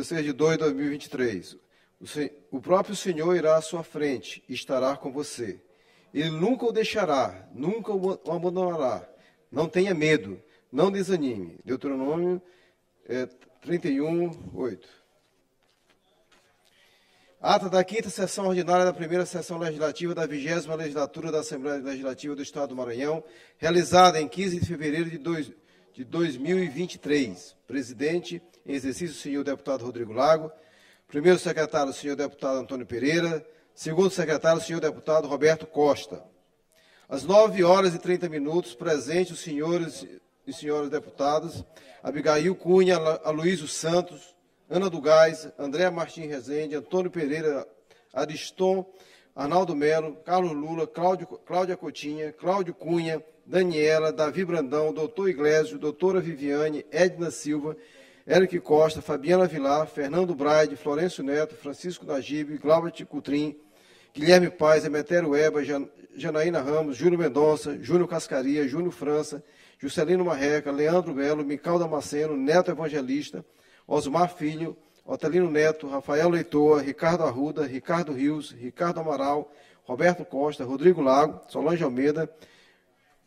16/2/2023. O próprio Senhor irá à sua frente e estará com você. Ele nunca o deixará, nunca o abandonará. Não tenha medo, não desanime. Deuteronômio 31:8. Ata da 5ª sessão ordinária da 1ª sessão legislativa da 20ª legislatura da Assembleia Legislativa do Estado do Maranhão, realizada em 15 de fevereiro de 2023. Presidente em exercício, o senhor deputado Rodrigo Lago. Primeiro secretário, o senhor deputado Antônio Pereira. Segundo secretário, o senhor deputado Roberto Costa. Às 9h30, presentes os senhores e senhoras deputados, Abigail Cunha, Aloysio Santos, Ana do Gás, André Martins Rezende, Antônio Pereira, Ariston, Arnaldo Melo, Carlos Lula, Cláudia Cotinha, Cláudio Cunha, Daniela, Davi Brandão, doutor Iglesio, doutora Viviane, Edna Silva, Eric Costa, Fabiana Vilar, Fernando Braide, Florencio Neto, Francisco Nagibe, Glauber Cutrim, Guilherme Paz, Emetério Eba, Janaína Ramos, Júlio Mendonça, Júnior Cascaria, Júnior França, Juscelino Marreca, Leandro Melo, Mical Damasceno, Neto Evangelista, Osmar Filho, Otelino Neto, Rafael Leitoa, Ricardo Arruda, Ricardo Rios, Ricardo Amaral, Roberto Costa, Rodrigo Lago, Solange Almeida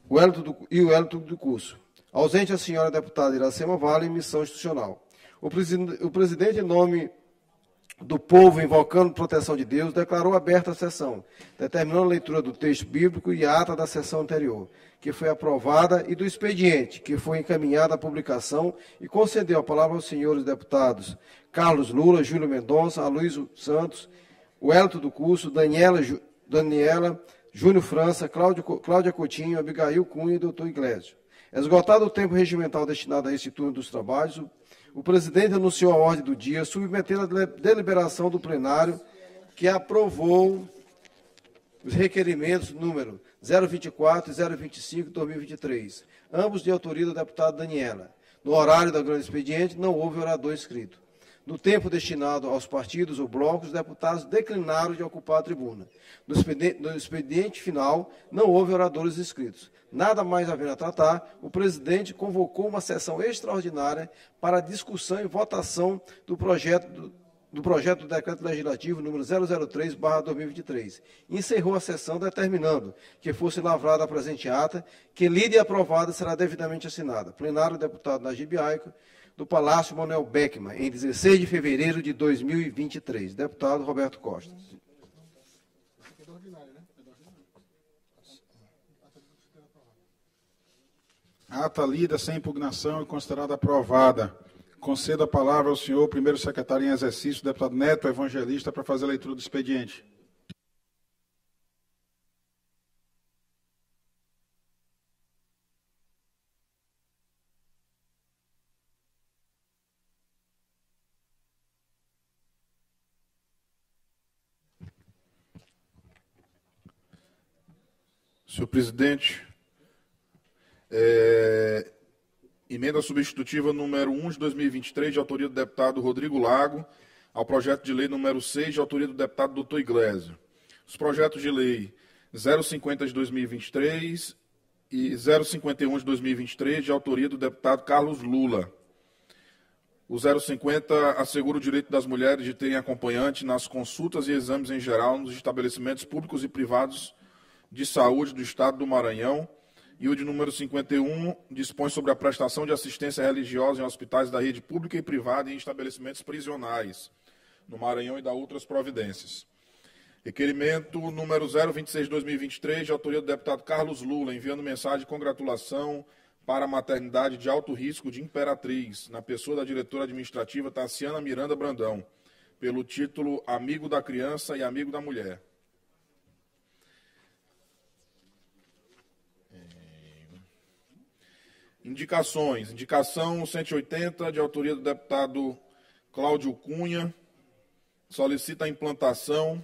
o Wellington do curso. Ausente a senhora deputada Iracema Vale, em missão institucional. O presidente, em nome do povo, invocando proteção de Deus, declarou aberta a sessão, determinando a leitura do texto bíblico e a ata da sessão anterior, que foi aprovada, e do expediente, que foi encaminhado à publicação, e concedeu a palavra aos senhores deputados Carlos Lula, Júlio Mendonça, Aloysio Santos, Wellington do curso, Daniela, Júnior França, Cláudia Coutinho, Abigail Cunha e doutor Iglesio. Esgotado o tempo regimental destinado a este turno dos trabalhos, o presidente anunciou a ordem do dia, submetendo a deliberação do plenário, que aprovou os requerimentos número 024 e 025 de 2023, ambos de autoria da deputada Daniela. No horário da grande expediente, não houve orador inscrito. No tempo destinado aos partidos ou blocos, os deputados declinaram de ocupar a tribuna. No expediente final, não houve oradores inscritos. Nada mais havendo a tratar, o presidente convocou uma sessão extraordinária para discussão e votação do projeto do decreto legislativo número 003/2023. Encerrou a sessão determinando que fosse lavrada a presente ata, que lida e aprovada será devidamente assinada. Plenário, deputado Najib Aico, do Palácio Manuel Beckmann, em 16 de fevereiro de 2023. Deputado Roberto Costa. Ata lida sem impugnação e considerada aprovada. Concedo a palavra ao senhor primeiro secretário em exercício, deputado Neto Evangelista, para fazer a leitura do expediente. Senhor presidente, emenda substitutiva número 1 de 2023, de autoria do deputado Rodrigo Lago, ao projeto de lei número 6, de autoria do deputado doutor Iglesio. Os projetos de lei 050 de 2023 e 051 de 2023, de autoria do deputado Carlos Lula. O 050 assegura o direito das mulheres de terem acompanhante nas consultas e exames em geral nos estabelecimentos públicos e privados de saúde do Estado do Maranhão, e o de número 51 dispõe sobre a prestação de assistência religiosa em hospitais da rede pública e privada e em estabelecimentos prisionais no Maranhão e da outras providências. Requerimento número 026 de 2023, de autoria do deputado Carlos Lula, enviando mensagem de congratulação para a maternidade de alto risco de Imperatriz, na pessoa da diretora administrativa Tassiana Miranda Brandão, pelo título Amigo da Criança e Amigo da Mulher. Indicações. Indicação 180, de autoria do deputado Cláudio Cunha, solicita a implantação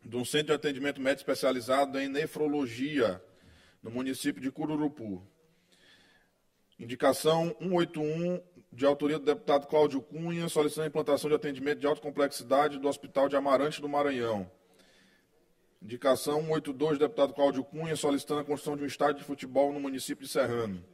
de um centro de atendimento médico especializado em nefrologia no município de Cururupu. Indicação 181, de autoria do deputado Cláudio Cunha, solicitando a implantação de atendimento de alta complexidade do Hospital de Amarante do Maranhão. Indicação 182, do deputado Cláudio Cunha, solicitando a construção de um estádio de futebol no município de Serrano.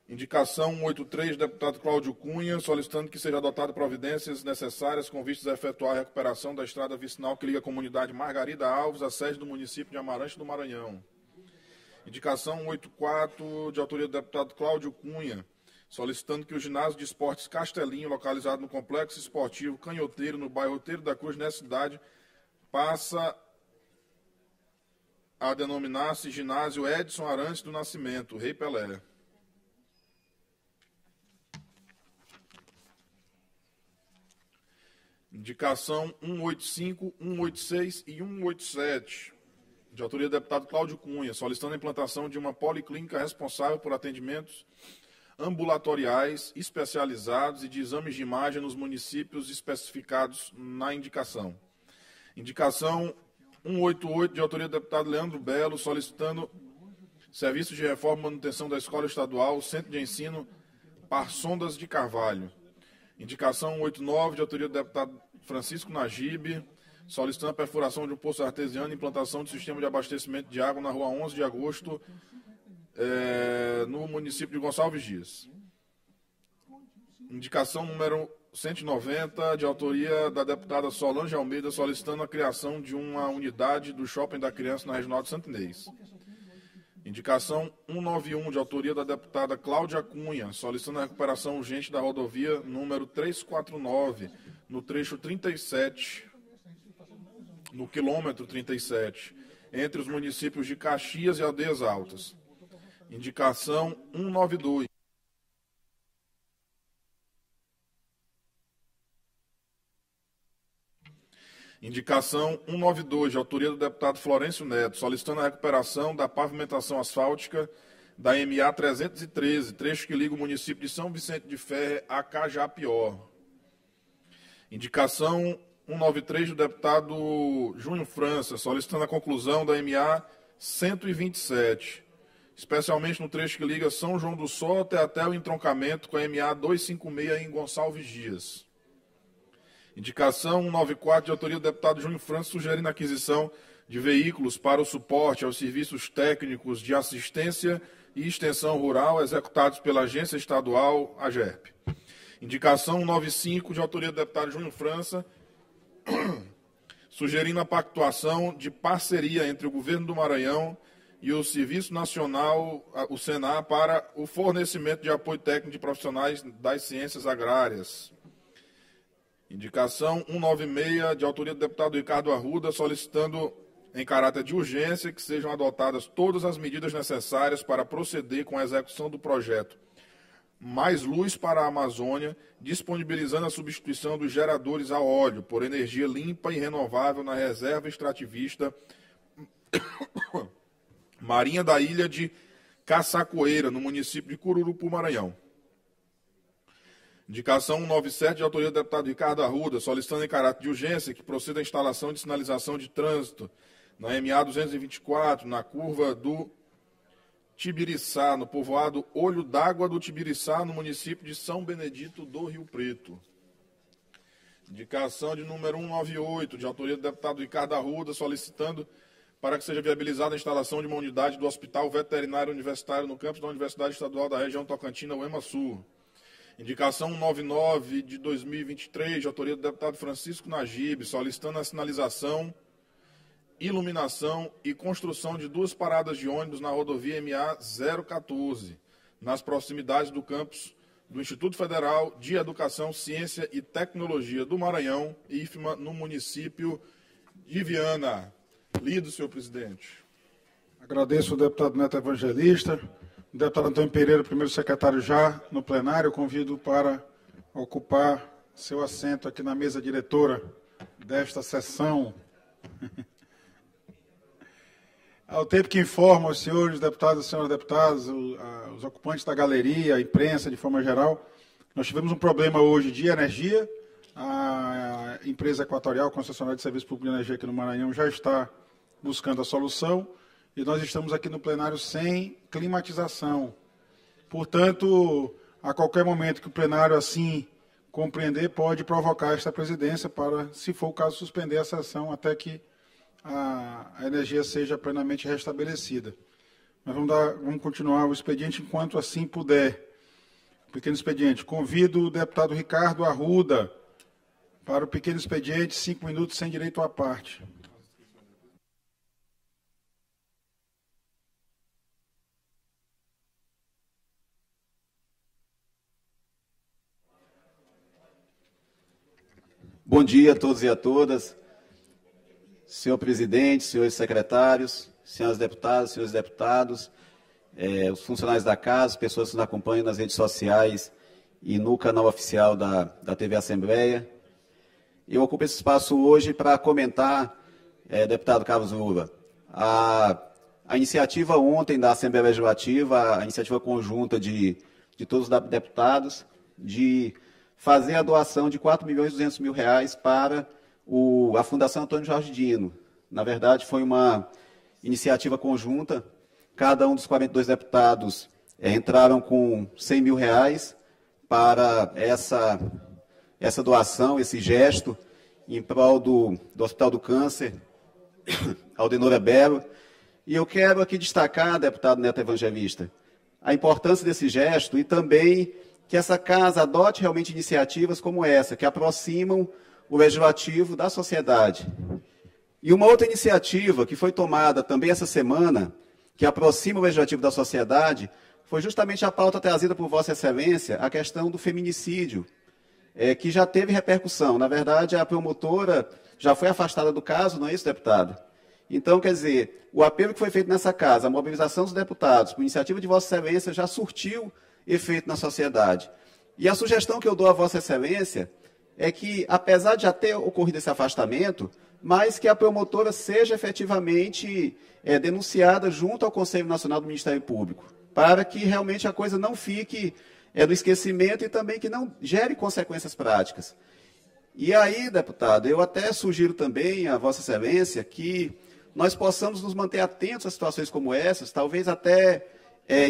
Indicação 183, deputado Cláudio Cunha, solicitando que seja adotada providências necessárias com vistas a efetuar a recuperação da estrada vicinal que liga a comunidade Margarida Alves à sede do município de Amarante do Maranhão. Indicação 184, de autoria do deputado Cláudio Cunha, solicitando que o ginásio de esportes Castelinho, localizado no complexo esportivo Canhoteiro, no bairro Roteiro da Cruz, nessa cidade, passa a denominar-se Ginásio Edson Arantes do Nascimento, Rei Pelé. Indicação 185, 186 e 187, de autoria do deputado Cláudio Cunha, solicitando a implantação de uma policlínica responsável por atendimentos ambulatoriais especializados e de exames de imagem nos municípios especificados na indicação. Indicação 188, de autoria do deputado Leandro Belo, solicitando serviços de reforma e manutenção da Escola Estadual, Centro de Ensino Parsondas de Carvalho. Indicação 189, de autoria do deputado Francisco Najib, solicitando a perfuração de um poço artesiano e implantação de sistema de abastecimento de água na rua 11 de agosto, no município de Gonçalves Dias. Indicação número 190, de autoria da deputada Solange Almeida, solicitando a criação de uma unidade do Shopping da Criança na Regional de Santo Inês. Indicação 191, de autoria da deputada Cláudia Cunha, solicitando a recuperação urgente da rodovia número 349, no trecho 37, no quilômetro 37, entre os municípios de Caxias e Aldeias Altas. Indicação 192. Indicação 192, de autoria do deputado Florencio Neto, solicitando a recuperação da pavimentação asfáltica da MA 313, trecho que liga o município de São Vicente de Ferre a Cajapió. Indicação 193, do deputado Júnior França, solicitando a conclusão da MA 127, especialmente no trecho que liga São João do Soter até o entroncamento com a MA 256 em Gonçalves Dias. Indicação 194, de autoria do deputado Júnior França, sugerindo a aquisição de veículos para o suporte aos serviços técnicos de assistência e extensão rural executados pela Agência Estadual AGERP. Indicação 195, de autoria do deputado Júnior França, sugerindo a pactuação de parceria entre o Governo do Maranhão e o Serviço Nacional, o Senar, para o fornecimento de apoio técnico de profissionais das ciências agrárias. Indicação 196, de autoria do deputado Ricardo Arruda, solicitando, em caráter de urgência, que sejam adotadas todas as medidas necessárias para proceder com a execução do projeto Mais Luz para a Amazônia, disponibilizando a substituição dos geradores a óleo por energia limpa e renovável na reserva extrativista Marinha da Ilha de Caçacoeira, no município de Cururupu, Maranhão. Indicação 197, de autoria do deputado Ricardo Arruda, solicitando em caráter de urgência que proceda a instalação de sinalização de trânsito na MA 224, na curva do Tibiriçá, no povoado Olho d'Água do Tibiriçá, no município de São Benedito do Rio Preto. Indicação de número 198, de autoria do deputado Ricardo Arruda, solicitando para que seja viabilizada a instalação de uma unidade do Hospital Veterinário Universitário no campus da Universidade Estadual da Região Tocantina, UEMA Sul. Indicação 199 de 2023, de autoria do deputado Francisco Najib, solicitando a sinalização, iluminação e construção de 2 paradas de ônibus na rodovia MA 014, nas proximidades do campus do Instituto Federal de Educação, Ciência e Tecnologia do Maranhão, IFMA, no município de Viana. Lido, senhor presidente. Agradeço ao deputado Neto Evangelista. O deputado Antônio Pereira, primeiro secretário, já no plenário. Eu convido para ocupar seu assento aqui na mesa diretora desta sessão. Ao tempo que informo os senhores deputados e senhoras deputadas, os ocupantes da galeria, a imprensa de forma geral, nós tivemos um problema hoje de energia. A empresa Equatorial, concessionária de serviço público de energia aqui no Maranhão, já está buscando a solução. E nós estamos aqui no plenário sem climatização. Portanto, a qualquer momento que o plenário assim compreender, pode provocar esta presidência para, se for o caso, suspender a sessão até que a energia seja plenamente restabelecida. Mas vamos continuar o expediente enquanto assim puder. Pequeno expediente. Convido o deputado Ricardo Arruda para o pequeno expediente, 5 minutos sem direito à parte. Bom dia a todos e a todas. Senhor presidente, senhores secretários, senhoras deputadas, senhores deputados, os funcionários da casa, pessoas que nos acompanham nas redes sociais e no canal oficial da TV Assembleia. Eu ocupo esse espaço hoje para comentar, deputado Carlos Lula, a iniciativa ontem da Assembleia Legislativa, a iniciativa conjunta de todos os deputados, de fazer a doação de R$4.200.000 para a Fundação Antônio Jorge Dino. Na verdade, foi uma iniciativa conjunta. Cada um dos 42 deputados entraram com R$100.000 para essa doação, esse gesto, em prol do Hospital do Câncer, Aldenora Belo. E eu quero aqui destacar, deputado Neto Evangelista, a importância desse gesto e também que essa casa adote realmente iniciativas como essa, que aproximam o legislativo da sociedade. E uma outra iniciativa que foi tomada também essa semana, que aproxima o legislativo da sociedade, foi justamente a pauta trazida por Vossa Excelência, a questão do feminicídio, que já teve repercussão. Na verdade, a promotora já foi afastada do caso, não é isso, deputado? Então, quer dizer, o apelo que foi feito nessa casa, a mobilização dos deputados, por iniciativa de Vossa Excelência, já surtiu efeito na sociedade. E a sugestão que eu dou a Vossa Excelência é que, apesar de já ter ocorrido esse afastamento, mas que a promotora seja efetivamente denunciada junto ao Conselho Nacional do Ministério Público, para que realmente a coisa não fique no esquecimento e também que não gere consequências práticas. E aí, deputado, eu até sugiro também a Vossa Excelência que nós possamos nos manter atentos a situações como essas, talvez até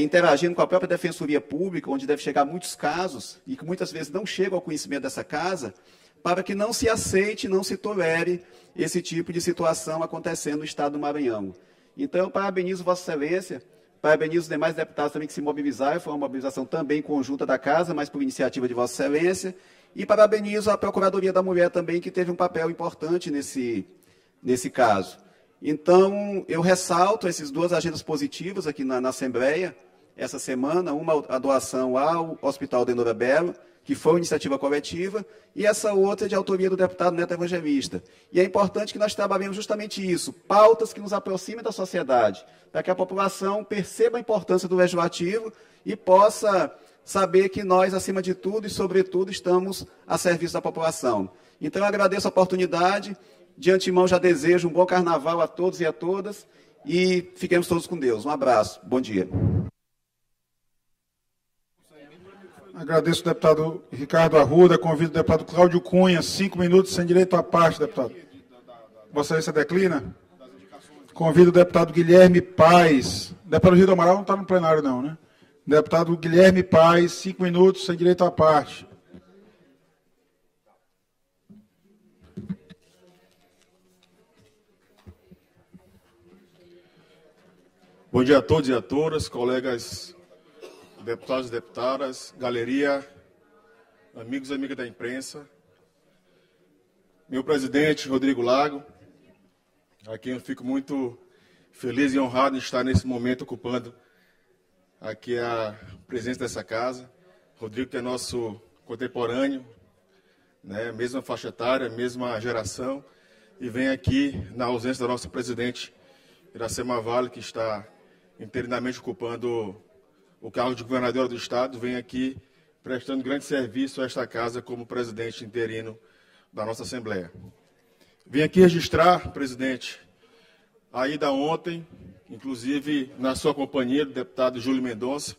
interagindo com a própria Defensoria Pública, onde deve chegar muitos casos, e que muitas vezes não chegam ao conhecimento dessa casa, para que não se aceite, não se tolere esse tipo de situação acontecendo no Estado do Maranhão. Então, eu parabenizo Vossa Excelência, parabenizo os demais deputados também que se mobilizaram, foi uma mobilização também conjunta da casa, mas por iniciativa de Vossa Excelência, e parabenizo a Procuradoria da Mulher também, que teve um papel importante nesse caso. Então, eu ressalto essas duas agendas positivas aqui na Assembleia, essa semana, uma a doação ao Hospital Aldenora Belo, que foi uma iniciativa coletiva, e essa outra de autoria do deputado Neto Evangelista. E é importante que nós trabalhemos justamente isso, pautas que nos aproximem da sociedade, para que a população perceba a importância do legislativo e possa saber que nós, acima de tudo e sobretudo, estamos a serviço da população. Então, eu agradeço a oportunidade. De antemão, já desejo um bom carnaval a todos e a todas e fiquemos todos com Deus. Um abraço. Bom dia. Agradeço o deputado Ricardo Arruda. Convido o deputado Cláudio Cunha, 5 minutos sem direito à parte, deputado. Vossa Excelência declina? Convido o deputado Guilherme Paes. O deputado Rio do Amaral não está no plenário, não, né? Deputado Guilherme Paes, 5 minutos sem direito à parte. Bom dia a todos e a todas, colegas deputados e deputadas, galeria, amigos e amigas da imprensa. Meu presidente, Rodrigo Lago, a quem eu fico muito feliz e honrado em estar nesse momento ocupando aqui a presença dessa casa. Rodrigo, que é nosso contemporâneo, né, mesma faixa etária, mesma geração, e vem aqui na ausência da nossa presidente, Iracema Vale, que está interinamente ocupando o cargo de governadora do Estado, vem aqui prestando grande serviço a esta casa como presidente interino da nossa Assembleia. Vim aqui registrar, presidente, a ida ontem, inclusive na sua companhia, do deputado Júlio Mendonça,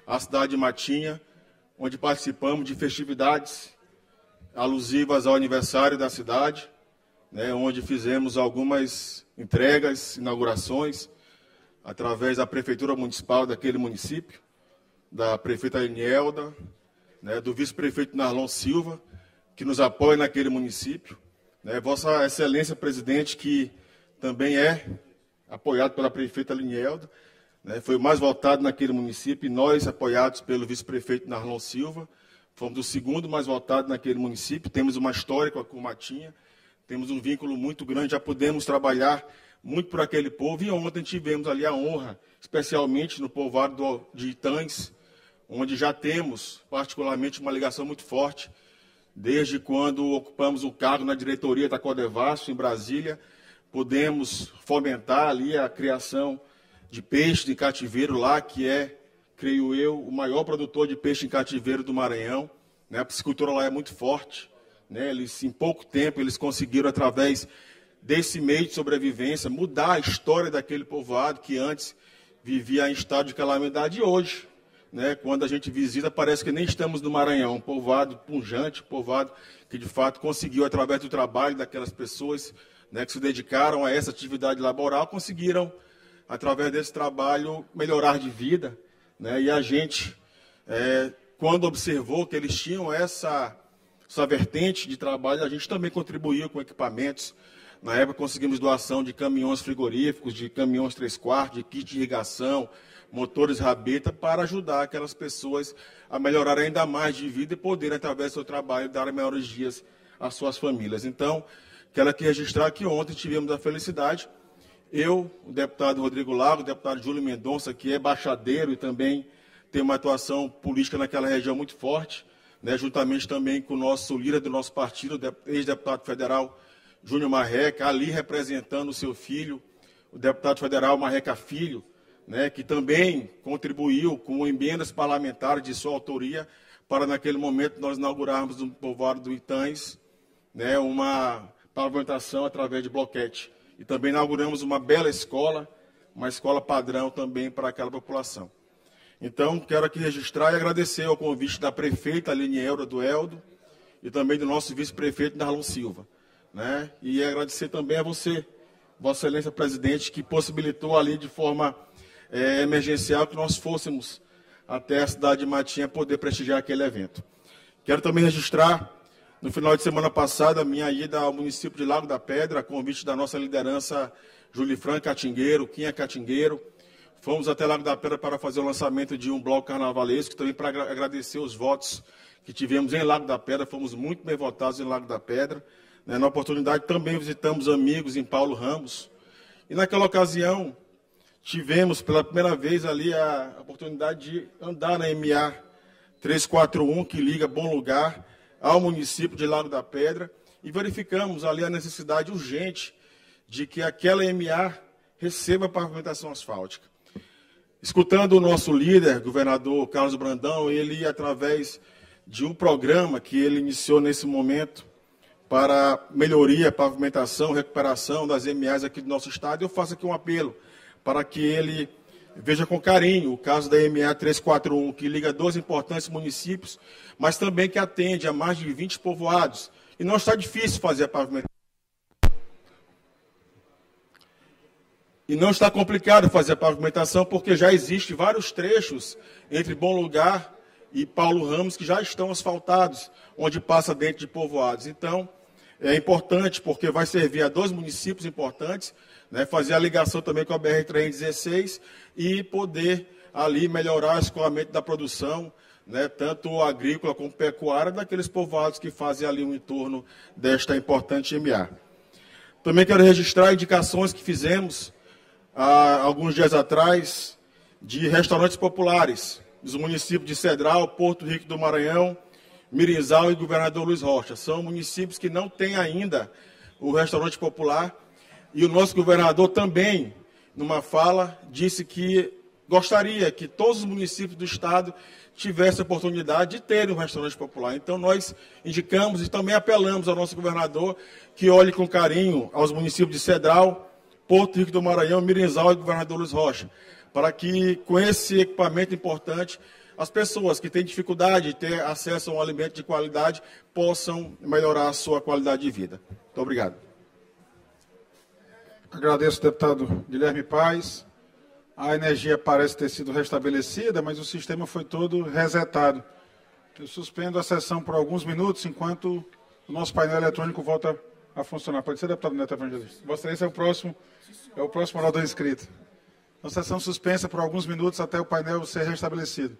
à cidade de Matinha, onde participamos de festividades alusivas ao aniversário da cidade, né, onde fizemos algumas entregas, inaugurações, através da Prefeitura Municipal daquele município, da prefeita Linielda, né, do vice-prefeito Narlon Silva, que nos apoia naquele município, né, Vossa Excelência Presidente, que também é apoiado pela prefeita Linielda, né, foi o mais votado naquele município, e nós, apoiados pelo vice-prefeito Narlon Silva, fomos o segundo mais votado naquele município. Temos uma história com a Matinha, temos um vínculo muito grande, já podemos trabalhar muito por aquele povo, e ontem tivemos ali a honra, especialmente no povoado de Itães, onde já temos, particularmente, uma ligação muito forte, desde quando ocupamos o cargo na diretoria da Codevasso, em Brasília, podemos fomentar ali a criação de peixe de cativeiro lá, que é, creio eu, o maior produtor de peixe em cativeiro do Maranhão, né? A piscicultura lá é muito forte, né? Eles, em pouco tempo, eles conseguiram, através desse meio de sobrevivência, mudar a história daquele povoado que antes vivia em estado de calamidade, e hoje, né, quando a gente visita, parece que nem estamos no Maranhão, um povoado pujante, um povoado que de fato conseguiu, através do trabalho daquelas pessoas, né, que se dedicaram a essa atividade laboral, conseguiram, através desse trabalho, melhorar de vida, né, e a gente, quando observou que eles tinham essa vertente de trabalho, a gente também contribuiu com equipamentos. Na época conseguimos doação de caminhões frigoríficos, de caminhões 3/4, de kit de irrigação, motores rabeta, para ajudar aquelas pessoas a melhorar ainda mais de vida e poder, através do seu trabalho, dar melhores dias às suas famílias. Então, quero aqui registrar que ontem tivemos a felicidade, eu, o deputado Rodrigo Lago, o deputado Júlio Mendonça, que é baixadeiro e também tem uma atuação política naquela região muito forte, né, juntamente também com o nosso líder do nosso partido, o ex-deputado federal Júnior Marreca, ali representando o seu filho, o deputado federal Marreca Filho, né, que também contribuiu com emendas parlamentares de sua autoria para, naquele momento, nós inaugurarmos no povoado do Itães, né, uma pavimentação através de bloquete. E também inauguramos uma bela escola, uma escola padrão também para aquela população. Então, quero aqui registrar e agradecer ao convite da prefeita Aline Elda do Eldo e também do nosso vice-prefeito Narlon Silva, né? E agradecer também a você, Vossa Excelência Presidente, que possibilitou ali de forma emergencial que nós fôssemos até a cidade de Matinha poder prestigiar aquele evento. Quero também registrar, no final de semana passada, a minha ida ao município de Lago da Pedra, a convite da nossa liderança Julifran Catingueiro, Quinha Catingueiro. Fomos até Lago da Pedra para fazer o lançamento de um bloco carnavalesco, também para agradecer os votos que tivemos em Lago da Pedra. Fomos muito bem votados em Lago da Pedra. Na oportunidade, também visitamos amigos em Paulo Ramos. E naquela ocasião, tivemos pela primeira vez ali a oportunidade de andar na MA 341, que liga Bom Lugar ao município de Lago da Pedra, e verificamos ali a necessidade urgente de que aquela MA receba pavimentação asfáltica. Escutando o nosso líder, governador Carlos Brandão, ele, através de um programa que ele iniciou nesse momento para melhoria, pavimentação, recuperação das MAs aqui do nosso estado, eu faço aqui um apelo para que ele veja com carinho o caso da MA 341, que liga 2 importantes municípios, mas também que atende a mais de 20 povoados. E não está difícil fazer a pavimentação. E não está complicado fazer a pavimentação, porque já existem vários trechos entre Bom Lugar e Paulo Ramos que já estão asfaltados, onde passa dentro de povoados. Então, é importante, porque vai servir a 2 municípios importantes, né, fazer a ligação também com a BR-316 e poder ali melhorar o escoamento da produção, né, tanto agrícola como pecuária, daqueles povoados que fazem ali o entorno desta importante MA. Também quero registrar indicações que fizemos há alguns dias atrás de restaurantes populares dos municípios de Cedral, Porto Rico do Maranhão, Mirizal e Governador Luiz Rocha. São municípios que não têm ainda o restaurante popular, e o nosso governador também, numa fala, disse que gostaria que todos os municípios do estado tivessem a oportunidade de terem um restaurante popular. Então, nós indicamos e também apelamos ao nosso governador que olhe com carinho aos municípios de Cedral, Porto Rico do Maranhão, Mirizal e Governador Luiz Rocha, para que, com esse equipamento importante, as pessoas que têm dificuldade de ter acesso a um alimento de qualidade possam melhorar a sua qualidade de vida. Muito obrigado. Agradeço, deputado Guilherme Paes. A energia parece ter sido restabelecida, mas o sistema foi todo resetado. Eu suspendo a sessão por alguns minutos, enquanto o nosso painel eletrônico volta a funcionar. Pode ser, deputado Neto Evangelista? Vossa Excelência é o próximo orador inscrito. A sessão suspensa por alguns minutos até o painel ser restabelecido.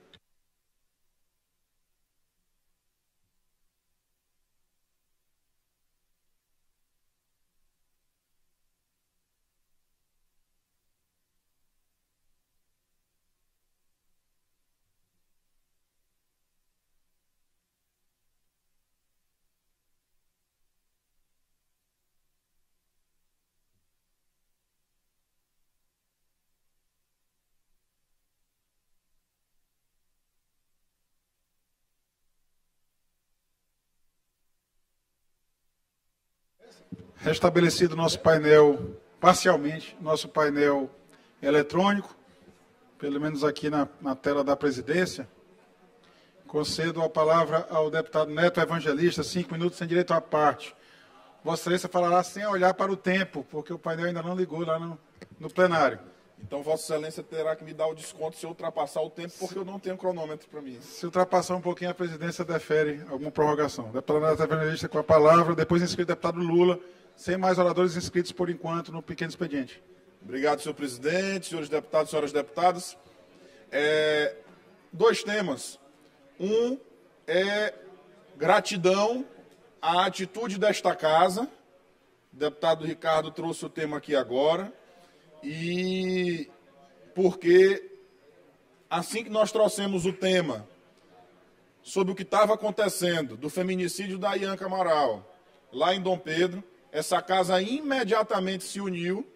Restabelecido nosso painel, parcialmente, nosso painel eletrônico, pelo menos aqui na tela da presidência, concedo a palavra ao deputado Neto Evangelista, 5 minutos sem direito à parte. Vossa Excelência falará sem olhar para o tempo, porque o painel ainda não ligou lá no plenário. Então, Vossa Excelência terá que me dar o desconto se eu ultrapassar o tempo, porque eu não tenho cronômetro para mim. Se ultrapassar um pouquinho, a presidência defere alguma prorrogação. Deputado Neto Evangelista com a palavra, depois inscrito o deputado Lula, sem mais oradores inscritos por enquanto no pequeno expediente. Obrigado, senhor presidente, senhores deputados, senhoras deputadas. 2 temas. Um é gratidão à atitude desta casa. O deputado Ricardo trouxe o tema aqui agora. E porque assim que nós trouxemos o tema sobre o que estava acontecendo do feminicídio da Ianca Amaral, lá em Dom Pedro, essa casa imediatamente se uniu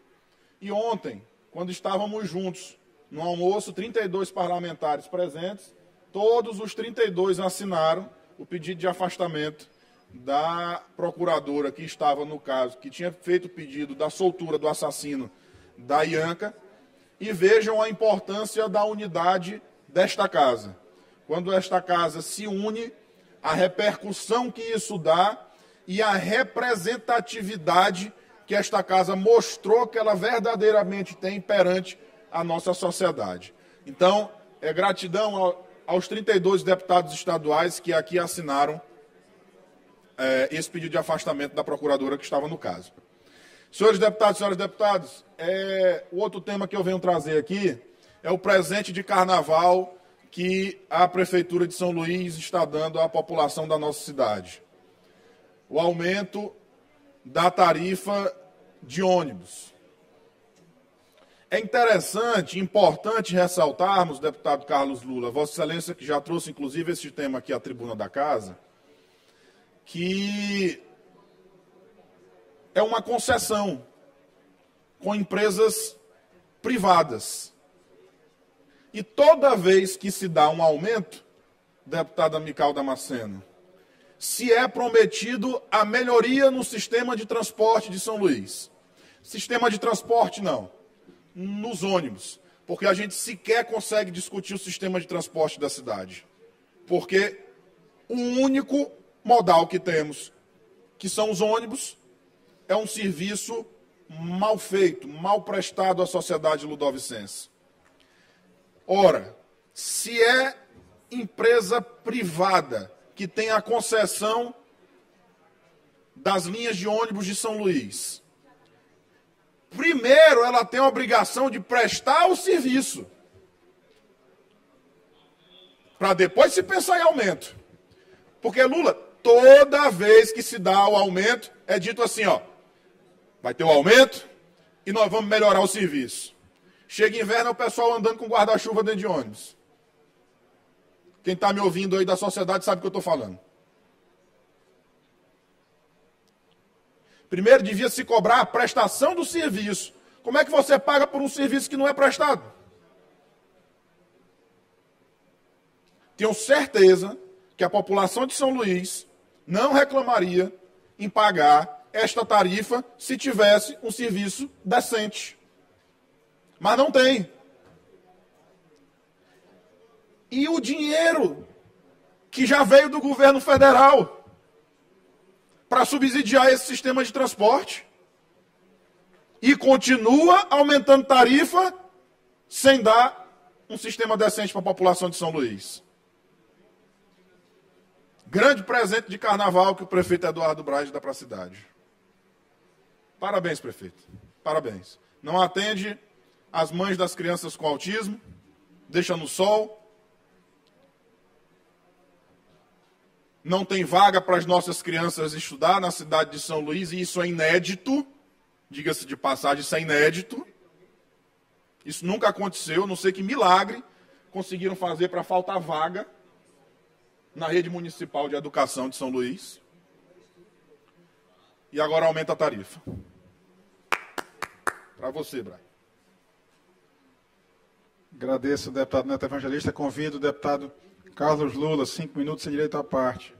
e ontem, quando estávamos juntos no almoço, 32 parlamentares presentes, todos os 32 assinaram o pedido de afastamento da procuradora que estava no caso, que tinha feito o pedido da soltura do assassino da Ianca, e vejam a importância da unidade desta casa. Quando esta casa se une, a repercussão que isso dá e a representatividade que esta casa mostrou que ela verdadeiramente tem perante a nossa sociedade. Então, gratidão aos 32 deputados estaduais que aqui assinaram esse pedido de afastamento da procuradora que estava no caso. Senhores deputados, senhoras deputadas, o outro tema que eu venho trazer aqui é o presente de carnaval que a Prefeitura de São Luís está dando à população da nossa cidade. O aumento da tarifa de ônibus. É interessante, importante ressaltarmos, deputado Carlos Lula, Vossa Excelência, que já trouxe inclusive esse tema aqui à tribuna da casa, que é uma concessão com empresas privadas. E toda vez que se dá um aumento, deputada Mical Damasceno, se é prometido a melhoria no sistema de transporte de São Luís. Sistema de transporte, não. Nos ônibus. Porque a gente sequer consegue discutir o sistema de transporte da cidade. Porque o único modal que temos, que são os ônibus, é um serviço mal feito, mal prestado à sociedade ludovicense. Ora, se é empresa privada que tem a concessão das linhas de ônibus de São Luís, primeiro ela tem a obrigação de prestar o serviço, para depois se pensar em aumento. Porque, Lula, toda vez que se dá o aumento, é dito assim, vai ter o aumento e nós vamos melhorar o serviço. Chega inverno, é o pessoal andando com guarda-chuva dentro de ônibus. Quem está me ouvindo aí da sociedade sabe o que eu estou falando. Primeiro devia se cobrar a prestação do serviço. Como é que você paga por um serviço que não é prestado? Tenho certeza que a população de São Luís não reclamaria em pagar esta tarifa se tivesse um serviço decente. Mas não tem. E o dinheiro que já veio do governo federal para subsidiar esse sistema de transporte e continua aumentando tarifa sem dar um sistema decente para a população de São Luís. Grande presente de carnaval que o prefeito Eduardo Braz dá para a cidade. Parabéns, prefeito. Parabéns. Não atende as mães das crianças com autismo, deixa no sol. Não tem vaga para as nossas crianças estudar na cidade de São Luís, e isso é inédito. Diga-se de passagem, isso é inédito. Isso nunca aconteceu, não sei que milagre conseguiram fazer para faltar vaga na rede municipal de educação de São Luís. E agora aumenta a tarifa. Para você, Brian. Agradeço o deputado Neto Evangelista. Convido o deputado Carlos Lula, 5 minutos sem direito à parte.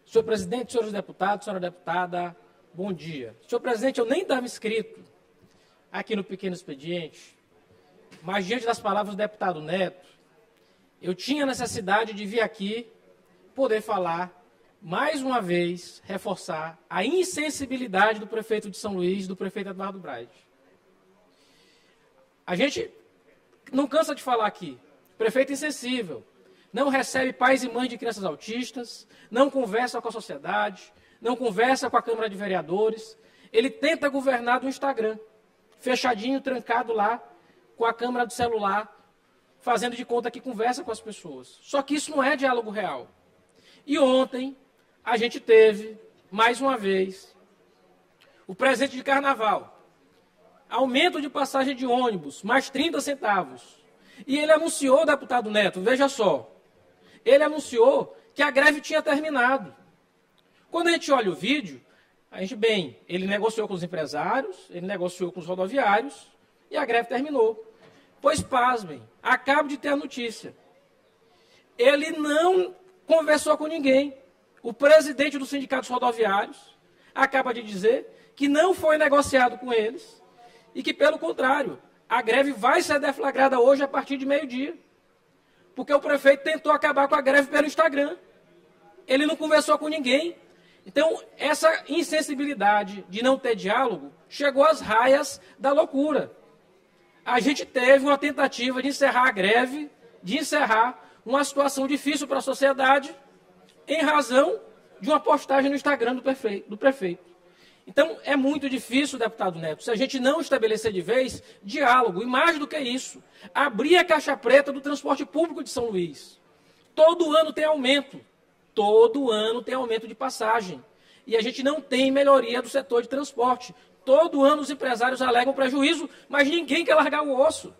Senhor presidente, senhores deputados, senhora deputada, bom dia. Senhor presidente, eu nem estava inscrito aqui no pequeno expediente, mas diante das palavras do deputado Neto, eu tinha necessidade de vir aqui poder falar, mais uma vez, reforçar a insensibilidade do prefeito de São Luís, do prefeito Eduardo Braide. A gente não cansa de falar aqui, prefeito insensível, não recebe pais e mães de crianças autistas, não conversa com a sociedade, não conversa com a Câmara de Vereadores, ele tenta governar do Instagram, fechadinho, trancado lá, com a câmera do celular, fazendo de conta que conversa com as pessoas. Só que isso não é diálogo real. E ontem, a gente teve, mais uma vez, o presente de carnaval. Aumento de passagem de ônibus, mais 30 centavos. E ele anunciou, deputado Neto, veja só, ele anunciou que a greve tinha terminado. Quando a gente olha o vídeo, a gente, ele negociou com os empresários, ele negociou com os rodoviários e a greve terminou. Pois, pasmem, acabo de ter a notícia. Ele não conversou com ninguém. O presidente dos sindicatos rodoviários acaba de dizer que não foi negociado com eles e que, pelo contrário, a greve vai ser deflagrada hoje a partir de meio-dia. Porque o prefeito tentou acabar com a greve pelo Instagram. Ele não conversou com ninguém. Então, essa insensibilidade de não ter diálogo chegou às raias da loucura. A gente teve uma tentativa de encerrar a greve, de encerrar uma situação difícil para a sociedade, em razão de uma postagem no Instagram do prefeito. Então, é muito difícil, deputado Neto, se a gente não estabelecer de vez diálogo, e mais do que isso, abrir a caixa preta do transporte público de São Luís. Todo ano tem aumento. Todo ano tem aumento de passagem. E a gente não tem melhoria do setor de transporte. Todo ano os empresários alegam prejuízo, mas ninguém quer largar o osso.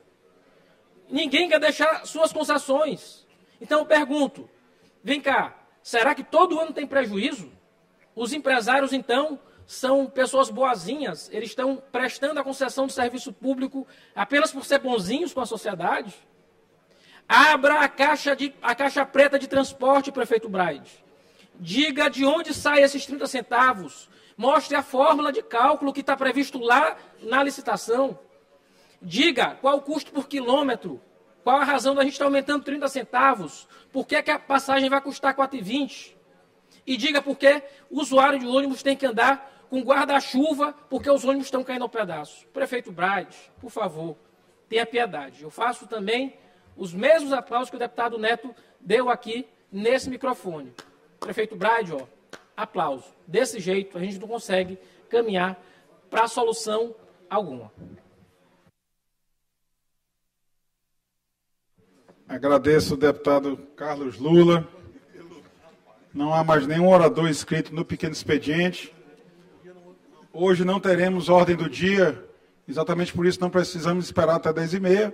Ninguém quer deixar suas concessões. Então eu pergunto, vem cá, será que todo ano tem prejuízo? Os empresários, então, são pessoas boazinhas, eles estão prestando a concessão de serviço público apenas por ser bonzinhos com a sociedade? Abra a caixa preta de transporte, prefeito Braide. Diga de onde saem esses 30 centavos. Mostre a fórmula de cálculo que está previsto lá na licitação. Diga qual o custo por quilômetro. Qual a razão da gente estar aumentando 30 centavos. Por que a passagem vai custar R$ 4,20? E diga por que o usuário de ônibus tem que andar com guarda-chuva porque os ônibus estão caindo ao pedaço. Prefeito Braide, por favor, tenha piedade. Eu faço também os mesmos aplausos que o deputado Neto deu aqui nesse microfone. Prefeito Braide, aplauso. Desse jeito, a gente não consegue caminhar para solução alguma. Agradeço o deputado Carlos Lula. Não há mais nenhum orador inscrito no pequeno expediente. Hoje não teremos ordem do dia, exatamente por isso não precisamos esperar até 10h30.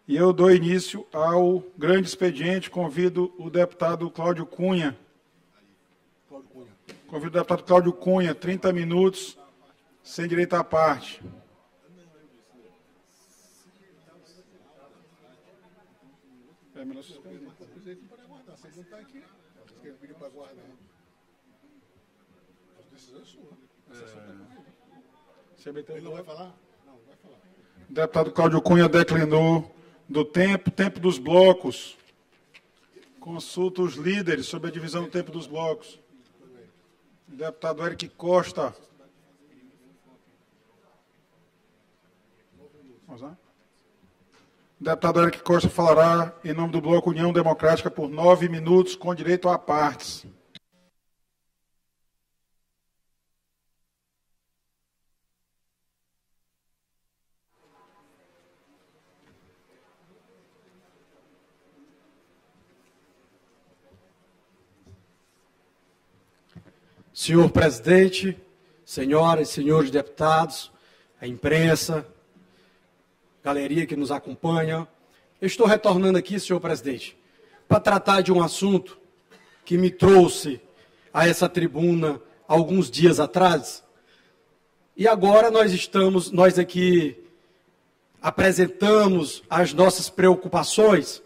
E eu dou início ao grande expediente. Convido o deputado Cláudio Cunha. Convido o deputado Cláudio Cunha, 30 minutos, sem direito à parte. É melhor suspender. Ele não vai falar? Não, vai falar. O deputado Cláudio Cunha declinou do tempo dos blocos. Consulta os líderes sobre a divisão do tempo dos blocos. Deputado Eric Costa. Vamos lá? O deputado Eric Costa falará em nome do Bloco União Democrática por 9 minutos, com direito a partes. senhor presidente, senhoras e senhores deputados, a imprensa, galeria que nos acompanha. Eu estou retornando aqui, senhor presidente, para tratar de um assunto que me trouxe a essa tribuna alguns dias atrás. E agora nós aqui apresentamos as nossas preocupações,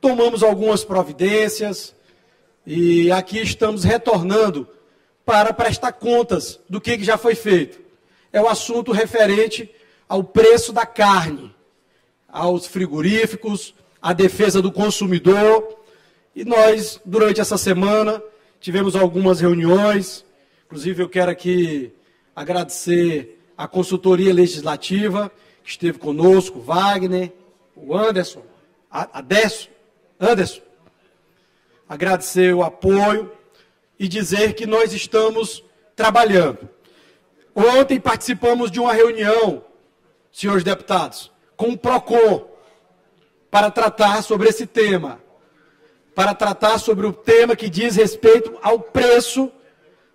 tomamos algumas providências e aqui estamos retornando para prestar contas do que já foi feito. É o assunto referente ao preço da carne, aos frigoríficos, à defesa do consumidor. E nós, durante essa semana, tivemos algumas reuniões. Inclusive, eu quero aqui agradecer a consultoria legislativa, que esteve conosco, o Wagner, o Anderson, Anderson. Agradecer o apoio e dizer que nós estamos trabalhando. Ontem participamos de uma reunião, senhores deputados, com o PROCON, para tratar sobre esse tema, para tratar sobre o tema que diz respeito ao preço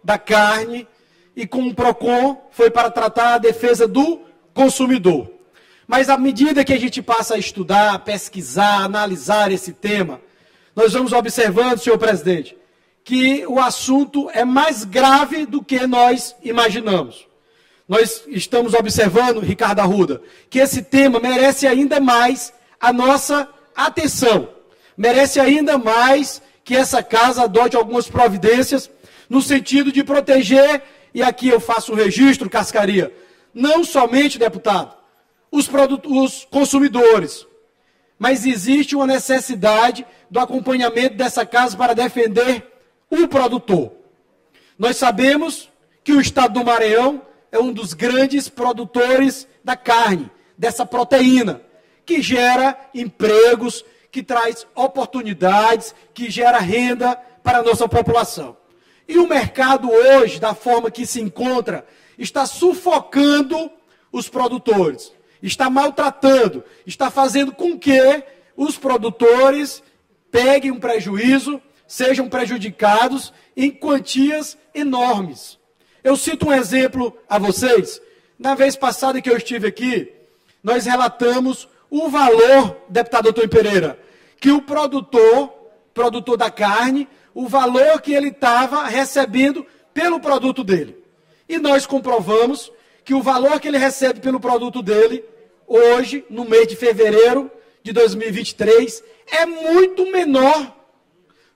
da carne, e com o PROCON foi para tratar a defesa do consumidor. Mas à medida que a gente passa a estudar, pesquisar, analisar esse tema, nós vamos observando, senhor presidente, que o assunto é mais grave do que nós imaginamos. Nós estamos observando, Ricardo Arruda, que esse tema merece ainda mais a nossa atenção. Merece ainda mais que essa casa adote algumas providências no sentido de proteger, e aqui eu faço um registro, Cascaria, não somente, deputado, os consumidores, mas existe uma necessidade do acompanhamento dessa casa para defender o produtor. Nós sabemos que o estado do Maranhão é um dos grandes produtores da carne, dessa proteína, que gera empregos, que traz oportunidades, que gera renda para a nossa população. E o mercado hoje, da forma que se encontra, está sufocando os produtores, está maltratando, está fazendo com que os produtores peguem um prejuízo, sejam prejudicados em quantias enormes. Eu cito um exemplo a vocês. Na vez passada que eu estive aqui, nós relatamos o valor, deputado Antônio Pereira, que o produtor da carne, o valor que ele estava recebendo pelo produto dele. E nós comprovamos que o valor que ele recebe pelo produto dele, hoje, no mês de fevereiro de 2023, é muito menor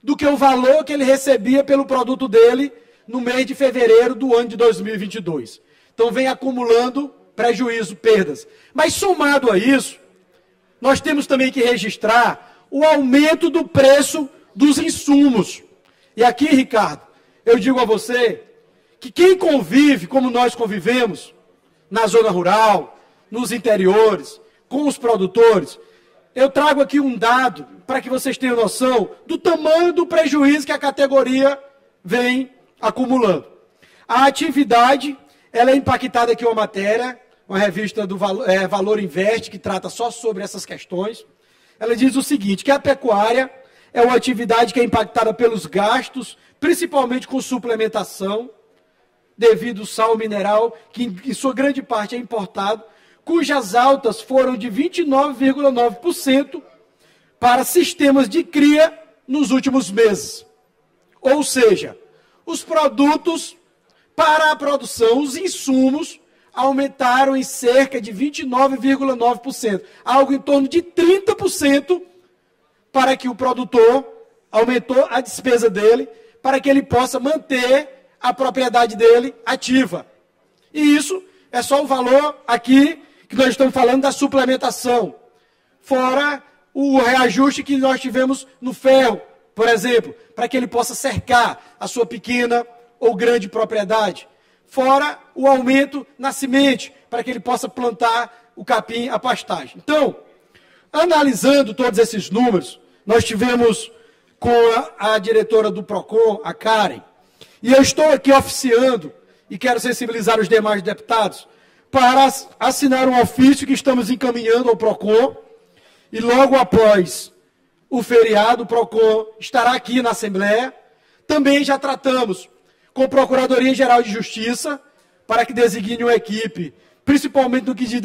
do que o valor que ele recebia pelo produto dele no mês de fevereiro do ano de 2022. Então, vem acumulando prejuízo, perdas. Mas, somado a isso, nós temos também que registrar o aumento do preço dos insumos. E aqui, Ricardo, eu digo a você que quem convive, como nós convivemos, na zona rural, nos interiores, com os produtores, eu trago aqui um dado para que vocês tenham noção do tamanho do prejuízo que a categoria vem acumulando. A atividade, ela é impactada aqui uma matéria, uma revista do Valor Investe, que trata só sobre essas questões. Ela diz o seguinte, que a pecuária é uma atividade que é impactada pelos gastos, principalmente com suplementação, devido ao sal mineral, que em sua grande parte é importado, cujas altas foram de 29,9% para sistemas de cria nos últimos meses. Ou seja, os produtos para a produção, os insumos, aumentaram em cerca de 29,9%, algo em torno de 30%, para que o produtor aumentou a despesa dele, para que ele possa manter a propriedade dele ativa. E isso é só o valor aqui que nós estamos falando da suplementação, fora o reajuste que nós tivemos no ferro, por exemplo, para que ele possa cercar a sua pequena ou grande propriedade, fora o aumento na semente, para que ele possa plantar o capim, a pastagem. Então, analisando todos esses números, nós tivemos com a diretora do PROCON, a Karen, e eu estou aqui oficiando, e quero sensibilizar os demais deputados, para assinar um ofício que estamos encaminhando ao PROCON, e logo após o feriado, o PROCON estará aqui na Assembleia. Também já tratamos com a Procuradoria-Geral de Justiça, para que designe uma equipe, principalmente no que diz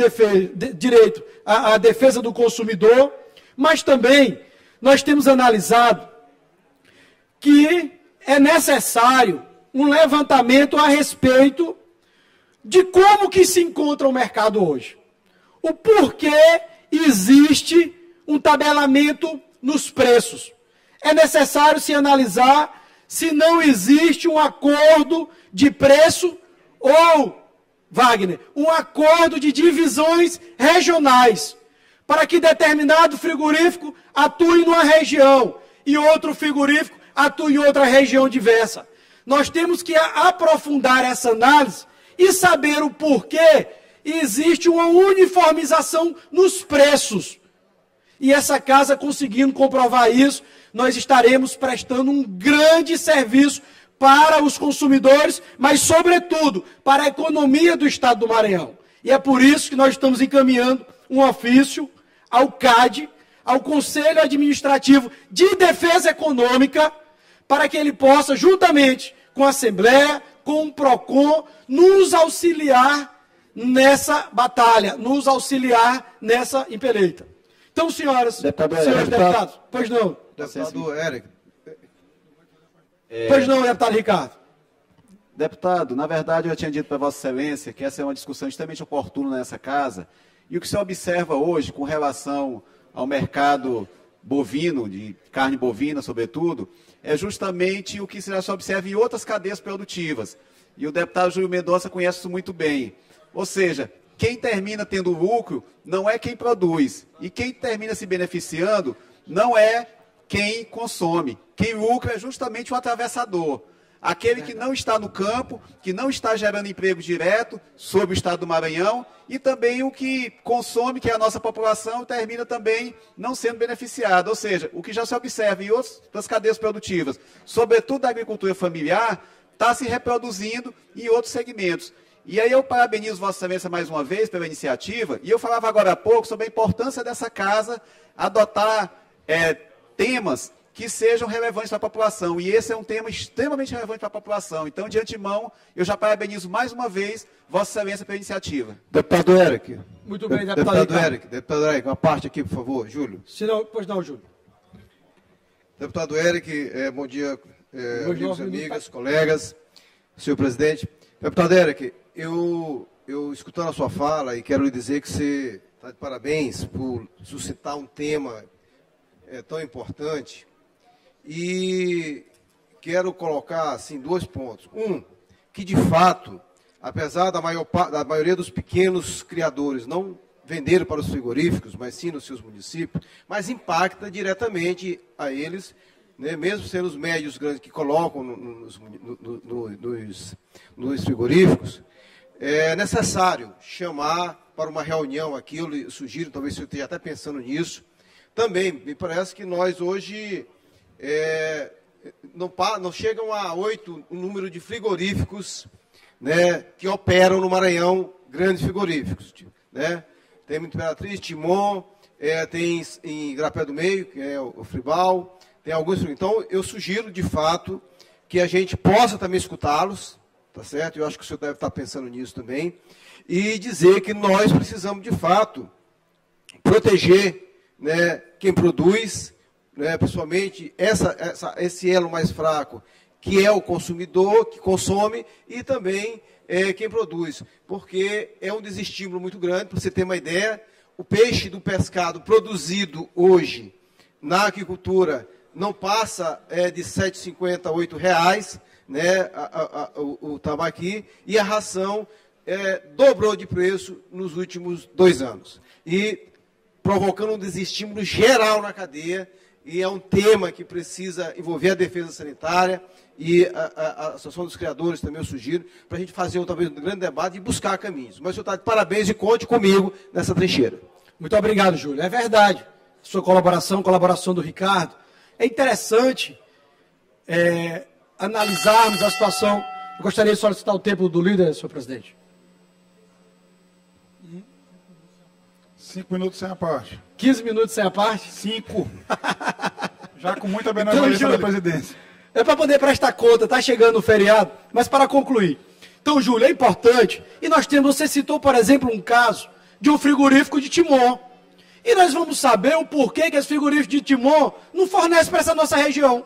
direito à defesa do consumidor, mas também nós temos analisado que é necessário um levantamento a respeito de como que se encontra o mercado hoje. O porquê existe um tabelamento nos preços. É necessário se analisar se não existe um acordo de preço ou, Wagner, um acordo de divisões regionais, para que determinado frigorífico atue numa região e outro frigorífico atue em outra região diversa. Nós temos que aprofundar essa análise e saber o porquê existe uma uniformização nos preços. E essa casa, conseguindo comprovar isso, nós estaremos prestando um grande serviço para os consumidores, mas, sobretudo, para a economia do Estado do Maranhão. E é por isso que nós estamos encaminhando um ofício ao CAD, ao Conselho Administrativo de Defesa Econômica, para que ele possa, juntamente com a Assembleia, com o PROCON, nos auxiliar nessa batalha, nos auxiliar nessa empeleita. Então, senhoras, senhores deputados, pois não. Deputado Érico. Pois não, deputado Ricardo. Deputado, na verdade eu já tinha dito para Vossa Excelência que essa é uma discussão extremamente oportuna nessa casa, e o que se observa hoje com relação ao mercado bovino, de carne bovina sobretudo, é justamente o que já se observa em outras cadeias produtivas. E o deputado Júlio Mendonça conhece isso muito bem. Ou seja, quem termina tendo lucro não é quem produz. E quem termina se beneficiando não é quem consome. Quem lucra é justamente o atravessador. Aquele que não está no campo, que não está gerando emprego direto sobre o Estado do Maranhão, e também o que consome, que é a nossa população, termina também não sendo beneficiado. Ou seja, o que já se observa em outras cadeias produtivas, sobretudo da agricultura familiar, está se reproduzindo em outros segmentos. E aí eu parabenizo Vossa Excelência mais uma vez pela iniciativa, e eu falava agora há pouco sobre a importância dessa casa adotar temas que sejam relevantes para a população. E esse é um tema extremamente relevante para a população. Então, de antemão, eu já parabenizo mais uma vez Vossa Excelência pela iniciativa. Deputado Érico. Muito bem, deputado Érico. Deputado Érico, uma parte aqui, por favor. Júlio. Se não, pois não, Júlio. Deputado Érico, bom dia, amigos e amigas, colegas, senhor presidente. Deputado Érico, eu escutando a sua fala, e quero lhe dizer que você está de parabéns por suscitar um tema tão importante. E quero colocar assim 2 pontos. Um, que de fato, apesar da maioria dos pequenos criadores não venderem para os frigoríficos, mas sim nos seus municípios, mas impacta diretamente a eles, né, mesmo sendo os médios grandes que colocam nos frigoríficos, é necessário chamar para uma reunião aqui, eu sugiro, talvez você esteja até pensando nisso. Também, me parece que nós hoje não chegam a 8 o número de frigoríficos, né, que operam no Maranhão, grandes frigoríficos. Né? Tem Imperatriz, Timon, tem em Igarapé do Meio, que é o Fribal, tem alguns. Então, eu sugiro, de fato, que a gente possa também escutá-los, tá certo? Eu acho que o senhor deve estar pensando nisso também, e dizer que nós precisamos, de fato, proteger, né, quem produz, né, principalmente esse elo mais fraco, que é o consumidor, que consome, e também quem produz, porque é um desestímulo muito grande. Para você ter uma ideia, o peixe do pescado produzido hoje na agricultura não passa de R$ 7,50 a R$ 8,00, né, o tambaqui, e a ração dobrou de preço nos últimos 2 anos. E provocando um desestímulo geral na cadeia, e é um tema que precisa envolver a defesa sanitária e a Associação dos Criadores também, eu sugiro, para a gente fazer talvez um grande debate e buscar caminhos. Mas o senhor está de parabéns e conte comigo nessa trincheira. Muito obrigado, Júlio. É verdade. Sua colaboração do Ricardo. É interessante analisarmos a situação. Eu gostaria de solicitar o tempo do líder, senhor presidente. 5 minutos sem a parte. 15 minutos sem a parte? 5. Já com muita benevolência da presidência. É para poder prestar conta, está chegando o feriado, mas para concluir. Então, Júlio, é importante, e nós temos, você citou, por exemplo, um caso de um frigorífico de Timon. E nós vamos saber o porquê que esse frigorífico de Timon não fornece para essa nossa região.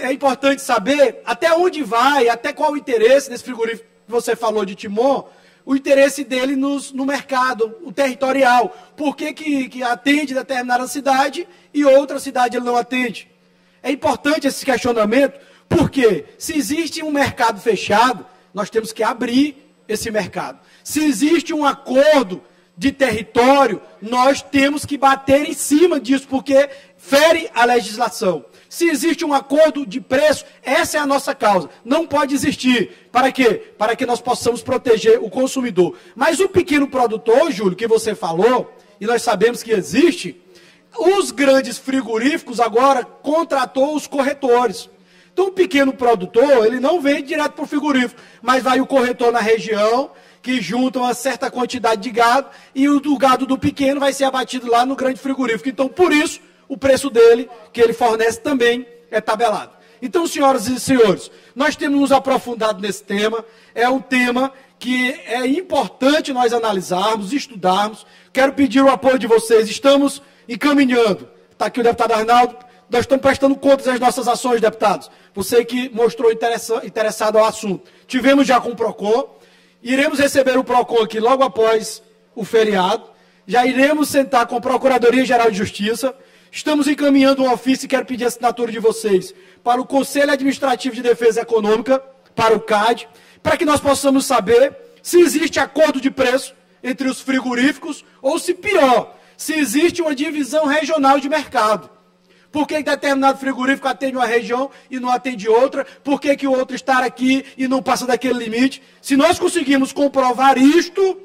É importante saber até onde vai, até qual o interesse desse frigorífico que você falou de Timon, o interesse dele no mercado, o territorial. Por que atende determinada cidade e outra cidade ele não atende? É importante esse questionamento, porque se existe um mercado fechado, nós temos que abrir esse mercado. Se existe um acordo de território, nós temos que bater em cima disso, porque fere a legislação. Se existe um acordo de preço, essa é a nossa causa. Não pode existir. Para quê? Para que nós possamos proteger o consumidor. Mas o pequeno produtor, Júlio, que você falou, e nós sabemos que existe, os grandes frigoríficos agora contratou os corretores. Então o pequeno produtor, ele não vende direto para o frigorífico, mas vai o corretor na região, que junta uma certa quantidade de gado, e o do gado do pequeno vai ser abatido lá no grande frigorífico. Então, por isso, o preço dele, que ele fornece, também é tabelado. Então, senhoras e senhores, nós temos nos aprofundado nesse tema. É um tema que é importante nós analisarmos, estudarmos. Quero pedir o apoio de vocês. Estamos encaminhando. Está aqui o deputado Arnaldo. Nós estamos prestando contas das nossas ações, deputados. Você que mostrou interessado ao assunto. Tivemos já com o PROCON. Iremos receber o PROCON aqui logo após o feriado. Já iremos sentar com a Procuradoria-Geral de Justiça. Estamos encaminhando um ofício e quero pedir a assinatura de vocês para o Conselho Administrativo de Defesa Econômica, para o CAD, para que nós possamos saber se existe acordo de preço entre os frigoríficos ou, se pior, se existe uma divisão regional de mercado. Por que determinado frigorífico atende uma região e não atende outra? Por que o outro está aqui e não passa daquele limite? Se nós conseguirmos comprovar isto,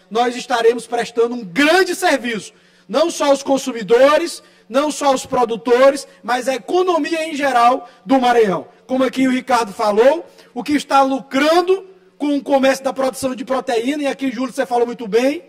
nós estaremos prestando um grande serviço, não só aos consumidores, não só aos produtores, mas à economia em geral do Maranhão. Como aqui o Ricardo falou, o que está lucrando com o comércio da produção de proteína, e aqui, Júlio, você falou muito bem,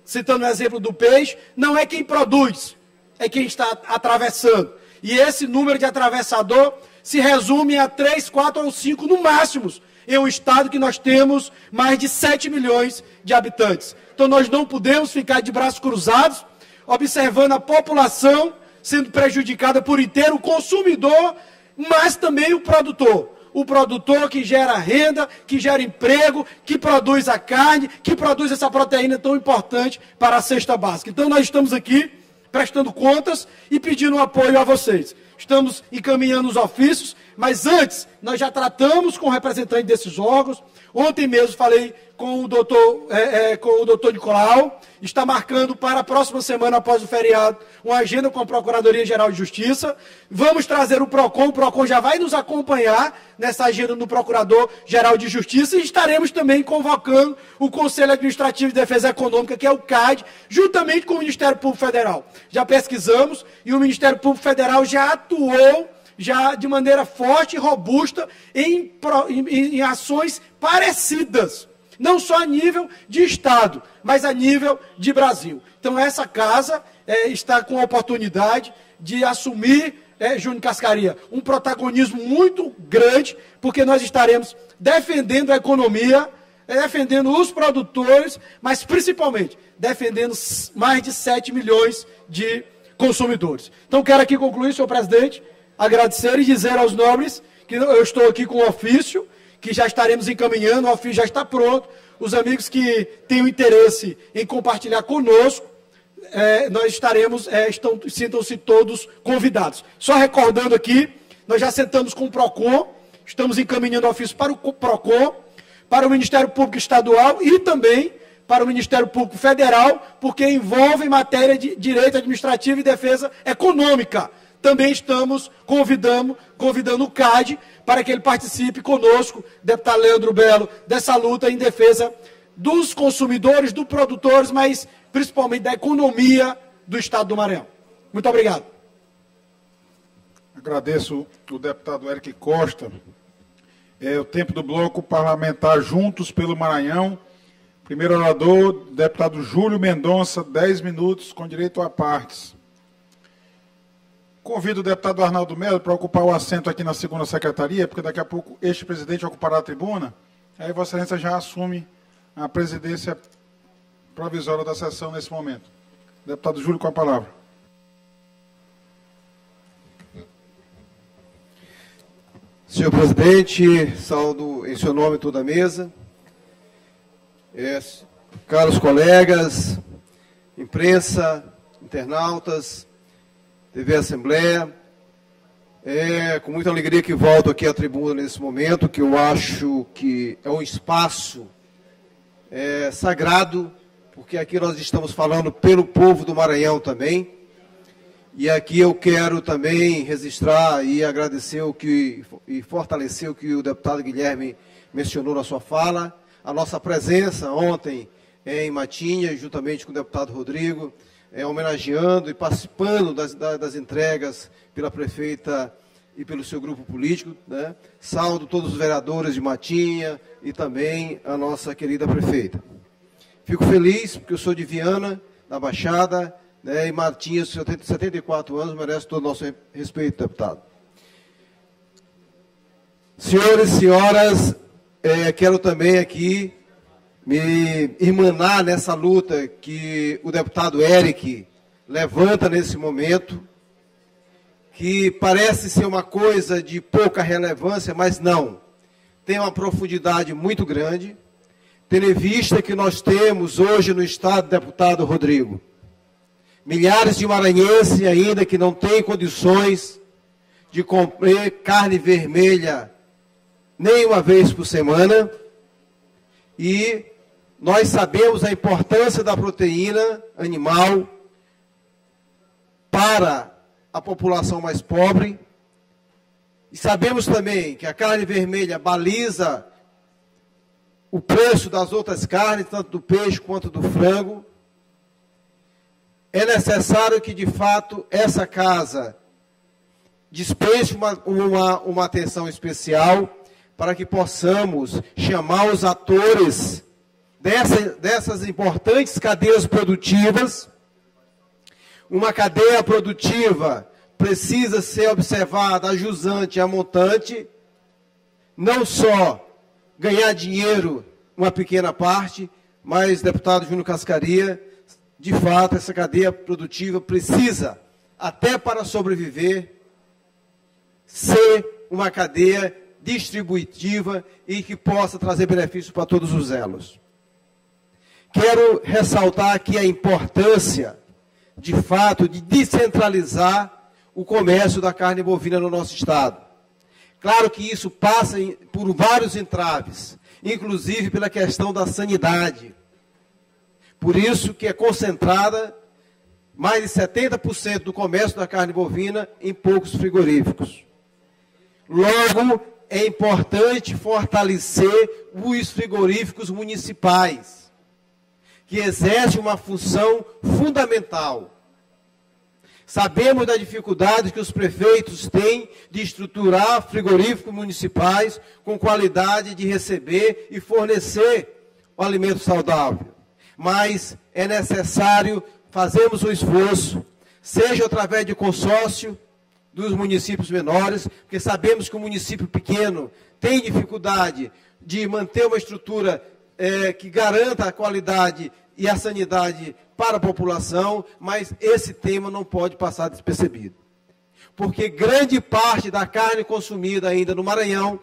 citando o exemplo do peixe, não é quem produz, é quem está atravessando. E esse número de atravessador se resume a 3, 4 ou 5 no máximo, em um estado que nós temos mais de 7 milhões de habitantes. Então nós não podemos ficar de braços cruzados, observando a população sendo prejudicada por inteiro, o consumidor, mas também o produtor. O produtor que gera renda, que gera emprego, que produz a carne, que produz essa proteína tão importante para a cesta básica. Então nós estamos aqui prestando contas e pedindo apoio a vocês. Estamos encaminhando os ofícios, mas antes nós já tratamos com o representante desses órgãos. Ontem mesmo falei com o doutor Nicolau, está marcando para a próxima semana, após o feriado, uma agenda com a Procuradoria-Geral de Justiça. Vamos trazer o PROCON já vai nos acompanhar nessa agenda do Procurador-Geral de Justiça, e estaremos também convocando o Conselho Administrativo de Defesa Econômica, que é o CAD, juntamente com o Ministério Público Federal. Já pesquisamos e o Ministério Público Federal já atuou já de maneira forte e robusta em ações parecidas, não só a nível de Estado, mas a nível de Brasil. Então essa casa está com a oportunidade de assumir, Júnior Cascaria, um protagonismo muito grande, porque nós estaremos defendendo a economia, defendendo os produtores, mas principalmente defendendo mais de 7 milhões de consumidores. Então quero aqui concluir, senhor presidente, agradecer e dizer aos nobres que eu estou aqui com o ofício, que já estaremos encaminhando, o ofício já está pronto. Os amigos que têm o interesse em compartilhar conosco, nós estaremos, sintam-se todos convidados. Só recordando aqui, nós já sentamos com o PROCON, estamos encaminhando o ofício para o PROCON, para o Ministério Público Estadual e também para o Ministério Público Federal, porque envolve matéria de direito administrativo e defesa econômica. Também estamos convidando o CAD para que ele participe conosco, deputado Leandro Belo, dessa luta em defesa dos consumidores, dos produtores, mas principalmente da economia do Estado do Maranhão. Muito obrigado. Agradeço o deputado Eric Costa. O tempo do bloco parlamentar Juntos pelo Maranhão. Primeiro orador, deputado Júlio Mendonça, 10 minutos, com direito a partes. Convido o deputado Arnaldo Melo para ocupar o assento aqui na segunda secretaria, porque daqui a pouco este presidente ocupará a tribuna. Aí Vossa Excelência já assume a presidência provisória da sessão nesse momento. Deputado Júlio, com a palavra. Senhor presidente, saúdo em seu nome toda a mesa. Caros colegas, imprensa, internautas, TV Assembleia, é com muita alegria que volto aqui à tribuna nesse momento, que eu acho que é um espaço sagrado, porque aqui nós estamos falando pelo povo do Maranhão também, e aqui eu quero também registrar e agradecer e fortalecer o que o deputado Guilherme mencionou na sua fala, a nossa presença ontem em Matinha, juntamente com o deputado Rodrigo, homenageando e participando das entregas pela prefeita e pelo seu grupo político, né? Saúdo todos os vereadores de Matinha e também a nossa querida prefeita. Fico feliz porque eu sou de Viana, da Baixada, né? E Matinha, 74 anos, merece todo o nosso respeito, deputado. Senhores e senhoras, quero também aqui me irmanar nessa luta que o deputado Eric levanta nesse momento, que parece ser uma coisa de pouca relevância, mas não. Tem uma profundidade muito grande, tendo em vista que nós temos hoje no estado, deputado Rodrigo, milhares de maranhenses ainda que não têm condições de comer carne vermelha nem uma vez por semana, e nós sabemos a importância da proteína animal para a população mais pobre. E sabemos também que a carne vermelha baliza o preço das outras carnes, tanto do peixe quanto do frango. É necessário que, de fato, essa casa dispense uma atenção especial para que possamos chamar os atores dessas importantes cadeias produtivas. Uma cadeia produtiva precisa ser observada a jusante e a montante, não só ganhar dinheiro, uma pequena parte, mas, deputado Júnior Cascaria, de fato, essa cadeia produtiva precisa, até para sobreviver, ser uma cadeia distributiva e que possa trazer benefícios para todos os elos. Quero ressaltar aqui a importância, de fato, de descentralizar o comércio da carne bovina no nosso estado. Claro que isso passa por vários entraves, inclusive pela questão da sanidade. Por isso que é concentrada mais de 70% do comércio da carne bovina em poucos frigoríficos. Logo, é importante fortalecer os frigoríficos municipais, que exercem uma função fundamental. Sabemos da dificuldade que os prefeitos têm de estruturar frigoríficos municipais com qualidade de receber e fornecer o alimento saudável. Mas é necessário fazermos um esforço, seja através de consórcio dos municípios menores, porque sabemos que o município pequeno tem dificuldade de manter uma estrutura que garanta a qualidade e a sanidade para a população, mas esse tema não pode passar despercebido. Porque grande parte da carne consumida ainda no Maranhão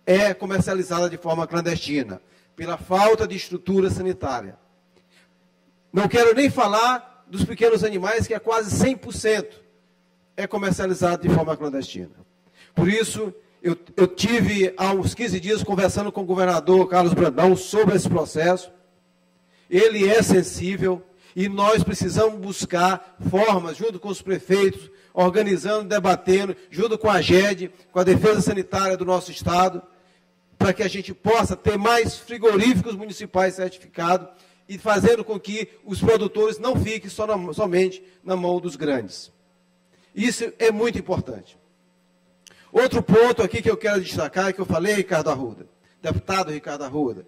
é comercializada de forma clandestina, pela falta de estrutura sanitária. Não quero nem falar dos pequenos animais, que é quase 100% é comercializado de forma clandestina. Por isso, eu tive há uns 15 dias conversando com o governador Carlos Brandão sobre esse processo. Ele é sensível e nós precisamos buscar formas, junto com os prefeitos, organizando, debatendo, junto com a GED, com a Defesa Sanitária do nosso estado, para que a gente possa ter mais frigoríficos municipais certificados e fazendo com que os produtores não fiquem somente na mão dos grandes. Isso é muito importante. Outro ponto aqui que eu quero destacar, que eu falei, Ricardo Arruda, deputado Ricardo Arruda,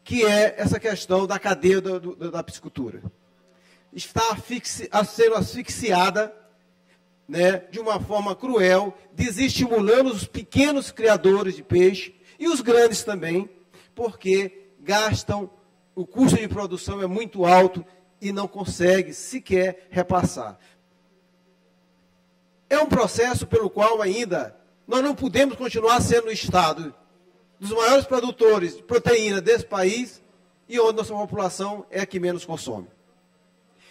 que é essa questão da cadeia da piscicultura. Está sendo asfixiada né, de uma forma cruel, desestimulando os pequenos criadores de peixe e os grandes também, porque gastam, o custo de produção é muito alto e não consegue sequer repassar. É um processo pelo qual ainda nós não podemos continuar sendo o Estado dos maiores produtores de proteína desse país e onde nossa população é a que menos consome.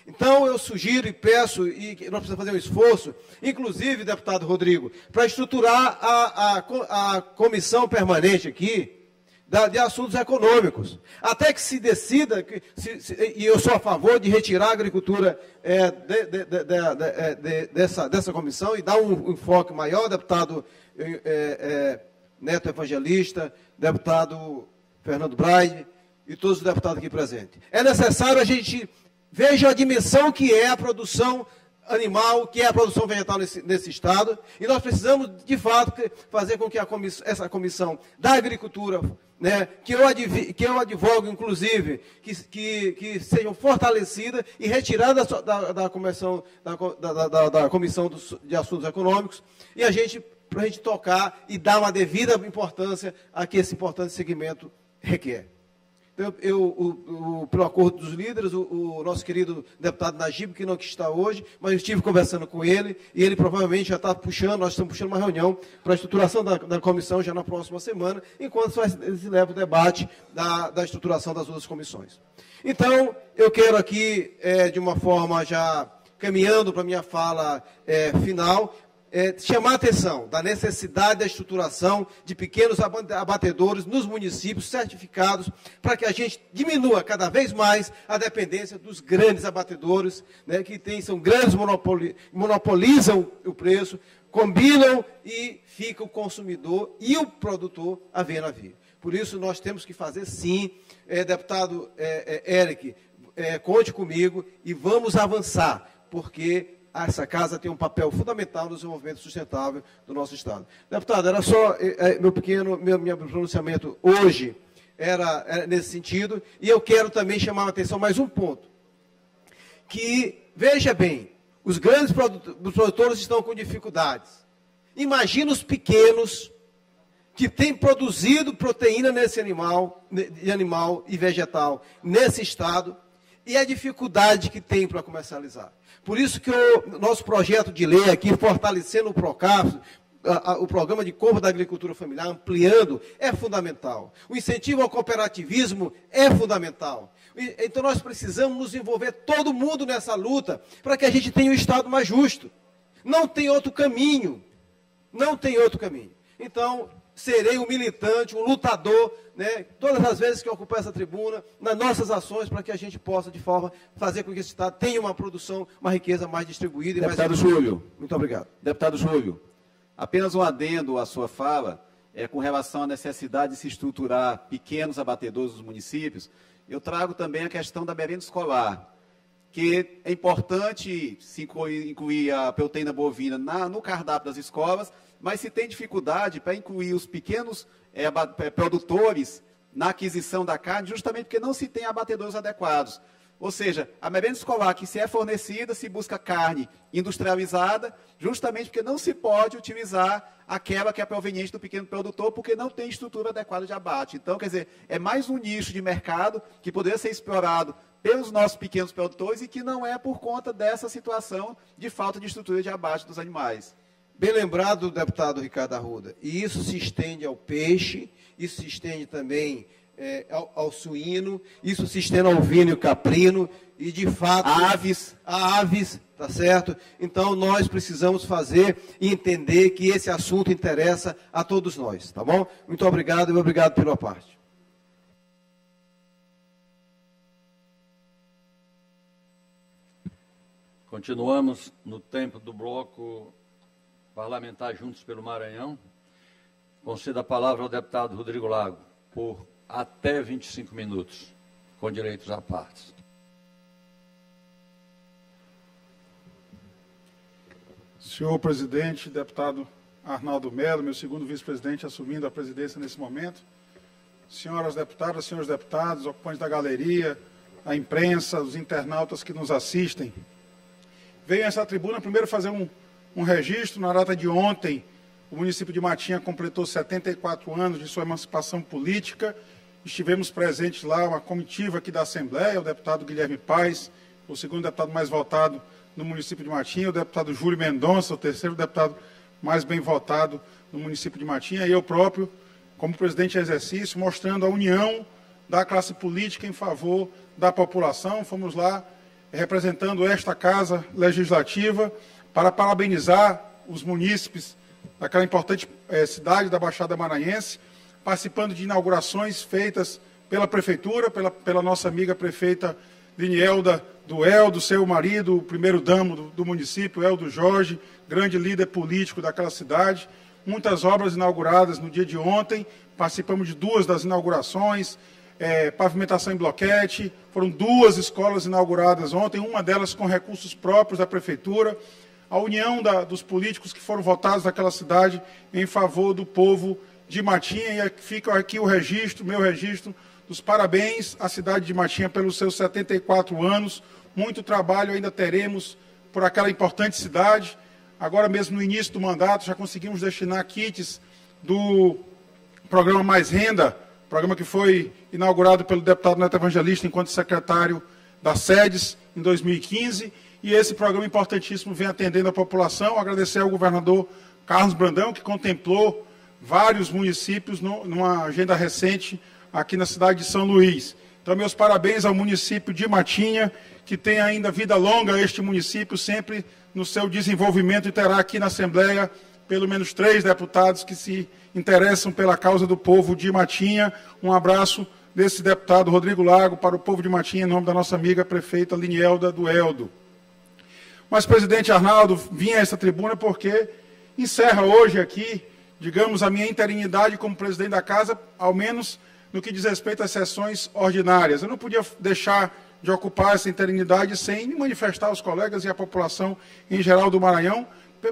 Então, eu sugiro e peço, e nós precisamos fazer um esforço, inclusive, deputado Rodrigo, para estruturar a comissão permanente aqui de assuntos econômicos, até que se decida, e eu sou a favor de retirar a agricultura dessa comissão e dar um enfoque maior, deputado Neto Evangelista, deputado Fernando Braide e todos os deputados aqui presentes. É necessário a gente veja a dimensão que é a produção animal, que é a produção vegetal nesse Estado, e nós precisamos, de fato, fazer com que essa comissão da agricultura, né, que eu advogo, inclusive, que sejam fortalecidas e retiradas da comissão de assuntos econômicos, e para a gente tocar e dar uma devida importância a que esse importante segmento requer. Pelo acordo dos líderes, o nosso querido deputado Najib, que não está hoje, mas eu estive conversando com ele, e ele provavelmente já está puxando, nós estamos puxando uma reunião para a estruturação da comissão já na próxima semana, enquanto se leva o debate da estruturação das outras comissões. Então, eu quero aqui, de uma forma já caminhando para a minha fala final, chamar a atenção da necessidade da estruturação de pequenos abatedores nos municípios certificados para que a gente diminua cada vez mais a dependência dos grandes abatedores, né, que são grandes, monopolizam o preço, combinam e fica o consumidor e o produtor a ver na via. Por isso, nós temos que fazer sim, deputado Eric, conte comigo e vamos avançar, porque essa casa tem um papel fundamental no desenvolvimento sustentável do nosso Estado. Deputado, era só meu pronunciamento hoje era nesse sentido, e eu quero também chamar a atenção mais um ponto, que, veja bem, os grandes produtores estão com dificuldades. Imagina os pequenos que têm produzido proteína nesse animal e vegetal nesse Estado, e a dificuldade que tem para comercializar. Por isso que o nosso projeto de lei aqui, fortalecendo o PROCAF, o Programa de Compra da Agricultura Familiar, ampliando, é fundamental. O incentivo ao cooperativismo é fundamental. Então nós precisamos nos envolver todo mundo nessa luta para que a gente tenha um Estado mais justo. Não tem outro caminho. Não tem outro caminho. Então, serei um militante, um lutador, né, todas as vezes que eu ocupar essa tribuna, nas nossas ações, para que a gente possa, de forma, fazer com que esse Estado tenha uma produção, uma riqueza mais distribuída. Deputado Júlio. Muito obrigado. Deputado Júlio, apenas um adendo à sua fala, com relação à necessidade de se estruturar pequenos abatedores dos municípios, eu trago também a questão da merenda escolar, que é importante se incluir a proteína bovina no cardápio das escolas, mas se tem dificuldade para incluir os pequenos produtores na aquisição da carne, justamente porque não se tem abatedores adequados. Ou seja, a merenda escolar que se é fornecida, se busca carne industrializada, justamente porque não se pode utilizar aquela que é proveniente do pequeno produtor, porque não tem estrutura adequada de abate. Então, quer dizer, é mais um nicho de mercado que poderia ser explorado pelos nossos pequenos produtores e que não é por conta dessa situação de falta de estrutura de abate dos animais. Bem lembrado, deputado Ricardo Arruda, e isso se estende ao peixe, isso se estende também ao suíno, isso se estende ao ovino e caprino, e de fato... Aves, tá certo? Então, nós precisamos fazer e entender que esse assunto interessa a todos nós, tá bom? Muito obrigado e obrigado pela parte. Continuamos no tempo do bloco parlamentar Juntos pelo Maranhão. Concedo a palavra ao deputado Rodrigo Lago, por até 25 minutos, com direitos à parte. Senhor presidente, deputado Arnaldo Melo, meu segundo vice-presidente assumindo a presidência nesse momento, senhoras deputadas, senhores deputados, ocupantes da galeria, a imprensa, os internautas que nos assistem, venho a essa tribuna primeiro fazer um um registro. Na data de ontem, o município de Matinha completou 74 anos de sua emancipação política. Estivemos presentes lá, uma comitiva aqui da Assembleia, o deputado Guilherme Paes, o segundo deputado mais votado no município de Matinha, o deputado Júlio Mendonça, o terceiro deputado mais bem votado no município de Matinha, e eu próprio, como presidente em exercício, mostrando a união da classe política em favor da população. Fomos lá representando esta Casa Legislativa para parabenizar os munícipes daquela importante cidade da Baixada Maranhense, participando de inaugurações feitas pela Prefeitura, pela nossa amiga prefeita Linielda do Eldo, seu marido, o primeiro-damo do município, Eldo Jorge, grande líder político daquela cidade. Muitas obras inauguradas no dia de ontem, participamos de 2 das inaugurações, pavimentação em bloquete, foram 2 escolas inauguradas ontem, uma delas com recursos próprios da Prefeitura, a união dos políticos que foram votados naquela cidade em favor do povo de Matinha, e fica aqui o registro, meu registro, dos parabéns à cidade de Matinha pelos seus 74 anos. Muito trabalho ainda teremos por aquela importante cidade. Agora mesmo no início do mandato já conseguimos destinar kits do programa Mais Renda, programa que foi inaugurado pelo deputado Neto Evangelista enquanto secretário das SEDES em 2015, e esse programa importantíssimo vem atendendo a população. Agradecer ao governador Carlos Brandão, que contemplou vários municípios numa agenda recente aqui na cidade de São Luís. Então, meus parabéns ao município de Matinha, que tem ainda vida longa este município, sempre no seu desenvolvimento, e terá aqui na Assembleia pelo menos 3 deputados que se interessam pela causa do povo de Matinha. Um abraço desse deputado Rodrigo Lago para o povo de Matinha, em nome da nossa amiga prefeita Linielda do Eldo. Mas, presidente Arnaldo, vim a essa tribuna porque encerra hoje aqui, digamos, a minha interinidade como presidente da Casa, ao menos no que diz respeito às sessões ordinárias. Eu não podia deixar de ocupar essa interinidade sem me manifestar aos colegas e à população em geral do Maranhão,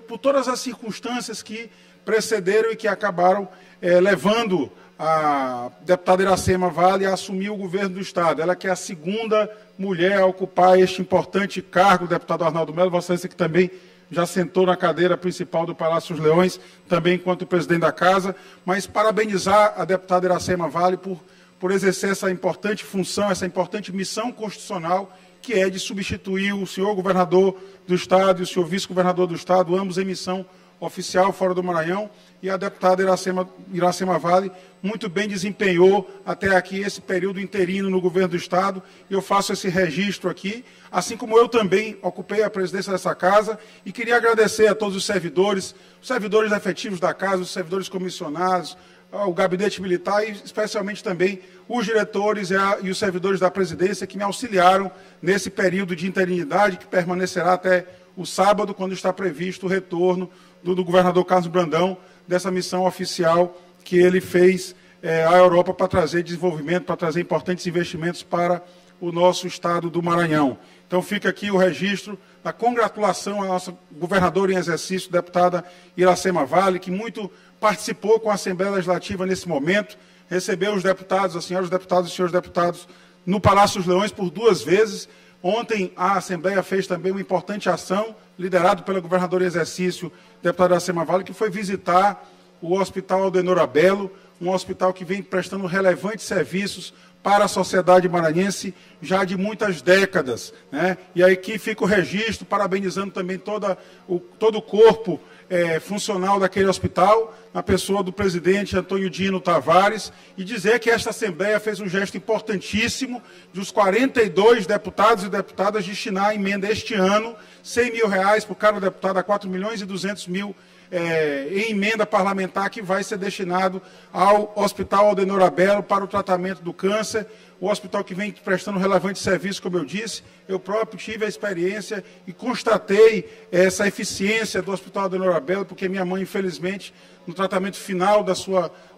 por todas as circunstâncias que precederam e que acabaram levando a deputada Iracema Vale a assumir o governo do Estado. Ela que é a segunda mulher a ocupar este importante cargo, deputado Arnaldo Melo, Vossa Excelência, que também já sentou na cadeira principal do Palácio dos Leões, também enquanto presidente da Casa, mas parabenizar a deputada Iracema Vale por exercer essa importante função, essa importante missão constitucional, que é de substituir o senhor governador do Estado e o senhor vice-governador do Estado, ambos em missão oficial fora do Maranhão, e a deputada Iracema Vale muito bem desempenhou até aqui esse período interino no governo do Estado, e eu faço esse registro aqui, assim como eu também ocupei a presidência dessa Casa, e queria agradecer a todos os servidores efetivos da Casa, os servidores comissionados, o gabinete militar e especialmente também os diretores e os servidores da presidência que me auxiliaram nesse período de interinidade que permanecerá até o sábado, quando está previsto o retorno do governador Carlos Brandão dessa missão oficial que ele fez à Europa para trazer desenvolvimento, para trazer importantes investimentos para o nosso estado do Maranhão. Então fica aqui o registro da congratulação à nossa governadora em exercício, deputada Iracema Vale, que muito participou com a Assembleia Legislativa nesse momento, recebeu os deputados, as senhoras deputadas e os senhores deputados no Palácio dos Leões por 2 vezes. Ontem a Assembleia fez também uma importante ação, liderado pela governadora em exercício, deputada Iracema Vale, que foi visitar o Hospital Aldenor Abelo, um hospital que vem prestando relevantes serviços para a sociedade maranhense já de muitas décadas, né? E aí aqui fica o registro, parabenizando também todo o corpo funcional daquele hospital, na pessoa do presidente Antônio Dino Tavares, e dizer que esta Assembleia fez um gesto importantíssimo de os 42 deputados e deputadas destinar a emenda este ano, R$100 mil por cada deputado, a 4.200.000 em emenda parlamentar que vai ser destinado ao Hospital Aldenor Abelo para o tratamento do câncer, o hospital que vem prestando relevante serviço, como eu disse. Eu próprio tive a experiência e constatei essa eficiência do Hospital Aldenor Abelo, porque minha mãe, infelizmente, no tratamento final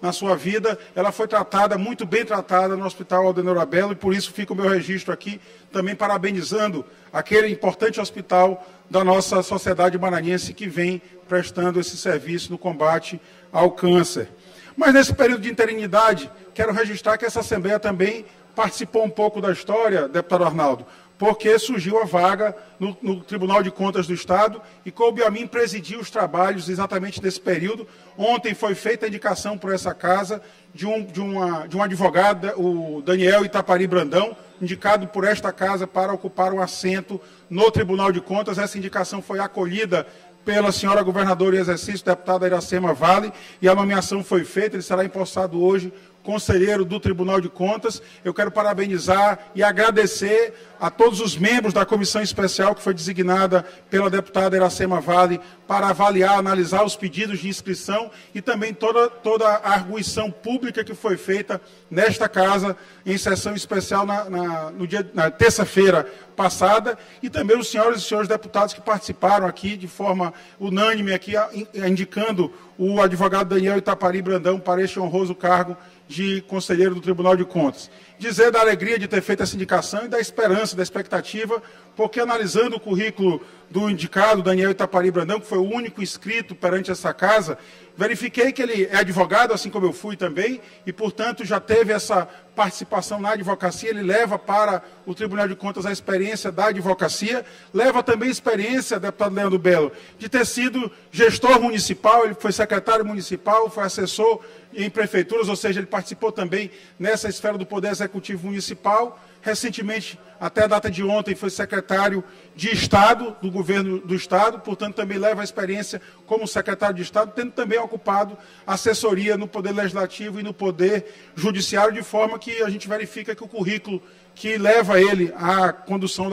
na sua vida, ela foi tratada, muito bem tratada no Hospital Aldenor Abelo, e por isso fica o meu registro aqui, também parabenizando aquele importante hospital da nossa sociedade maranhense que vem prestando esse serviço no combate ao câncer. Mas nesse período de interinidade, quero registrar que essa Assembleia também participou um pouco da história, deputado Arnaldo, porque surgiu a vaga no Tribunal de Contas do Estado e coube a mim presidir os trabalhos exatamente nesse período. Ontem foi feita a indicação por essa casa de um advogado, o Daniel Itapari Brandão, indicado por esta casa para ocupar um assento no Tribunal de Contas. Essa indicação foi acolhida pela senhora governadora em exercício, deputada Iracema Vale, e a nomeação foi feita. Ele será empossado hoje conselheiro do Tribunal de Contas. Eu quero parabenizar e agradecer a todos os membros da comissão especial que foi designada pela deputada Iracema Vale para avaliar, analisar os pedidos de inscrição e também toda a arguição pública que foi feita nesta casa em sessão especial na terça-feira passada, e também os senhores e senhores deputados que participaram aqui de forma unânime, aqui, indicando o advogado Daniel Itapari Brandão para este honroso cargo de conselheiro do Tribunal de Contas. Dizer da alegria de ter feito essa indicação e da esperança, da expectativa, porque analisando o currículo do indicado, Daniel Itapari Brandão, que foi o único inscrito perante essa casa, verifiquei que ele é advogado, assim como eu fui também, e, portanto, já teve essa participação na advocacia. Ele leva para o Tribunal de Contas a experiência da advocacia, leva também a experiência, deputado Leandro Belo, de ter sido gestor municipal. Ele foi secretário municipal, foi assessor em prefeituras, ou seja, ele participou também nessa esfera do Poder Executivo Municipal. Recentemente, até a data de ontem, foi secretário de Estado do governo do Estado, portanto, também leva a experiência como secretário de Estado, tendo também ocupado assessoria no Poder Legislativo e no Poder Judiciário, de forma que a gente verifica que o currículo que leva ele à condução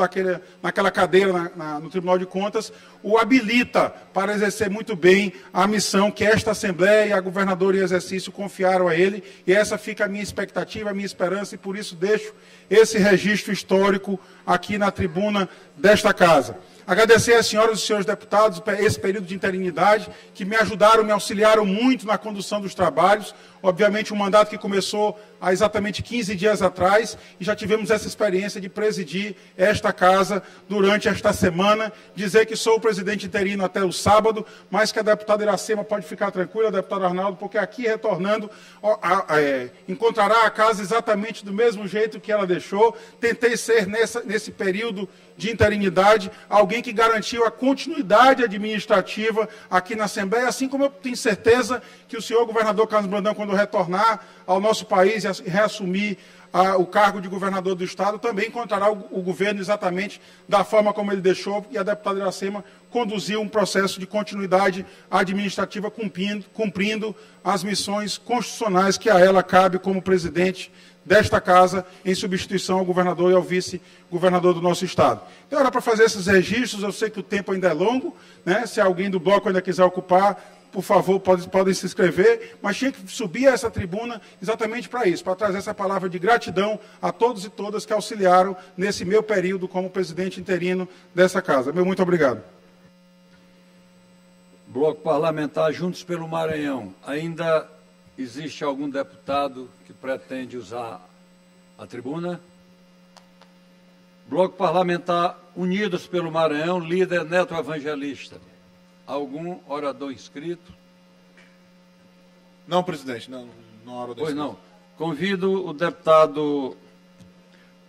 naquela cadeira no Tribunal de Contas o habilita para exercer muito bem a missão que esta Assembleia e a governadora em exercício confiaram a ele, e essa fica a minha expectativa, a minha esperança, e por isso deixo esse registro histórico aqui na tribuna desta casa. Agradecer às senhoras e senhores deputados esse período de interinidade, que me ajudaram, me auxiliaram muito na condução dos trabalhos. Obviamente, um mandato que começou há exatamente 15 dias atrás, e já tivemos essa experiência de presidir esta casa durante esta semana. Dizer que sou o presidente interino até o sábado, mas que a deputada Iracema pode ficar tranquila, deputado Arnaldo, porque aqui retornando, encontrará a casa exatamente do mesmo jeito que ela deixou. Tentei ser, nesse período de interinidade, alguém que garantiu a continuidade administrativa aqui na Assembleia, assim como eu tenho certeza que o senhor governador Carlos Brandão, quando retornar ao nosso país e reassumir o cargo de governador do Estado, também encontrará o governo exatamente da forma como ele deixou, e a deputada Iracema conduziu um processo de continuidade administrativa cumprindo as missões constitucionais que a ela cabe como presidente desta casa, em substituição ao governador e ao vice-governador do nosso Estado. Então, era para fazer esses registros. Eu sei que o tempo ainda é longo, né? Se alguém do bloco ainda quiser ocupar, por favor, podem se inscrever, mas tinha que subir a essa tribuna exatamente para isso, para trazer essa palavra de gratidão a todos e todas que auxiliaram nesse meu período como presidente interino dessa casa. Meu muito obrigado. Bloco Parlamentar Juntos pelo Maranhão. Ainda existe algum deputado que pretende usar a tribuna? Bloco Parlamentar Unidos pelo Maranhão, líder Neto Evangelista. Algum orador inscrito? Não, presidente, não hora Pois não. Convido o deputado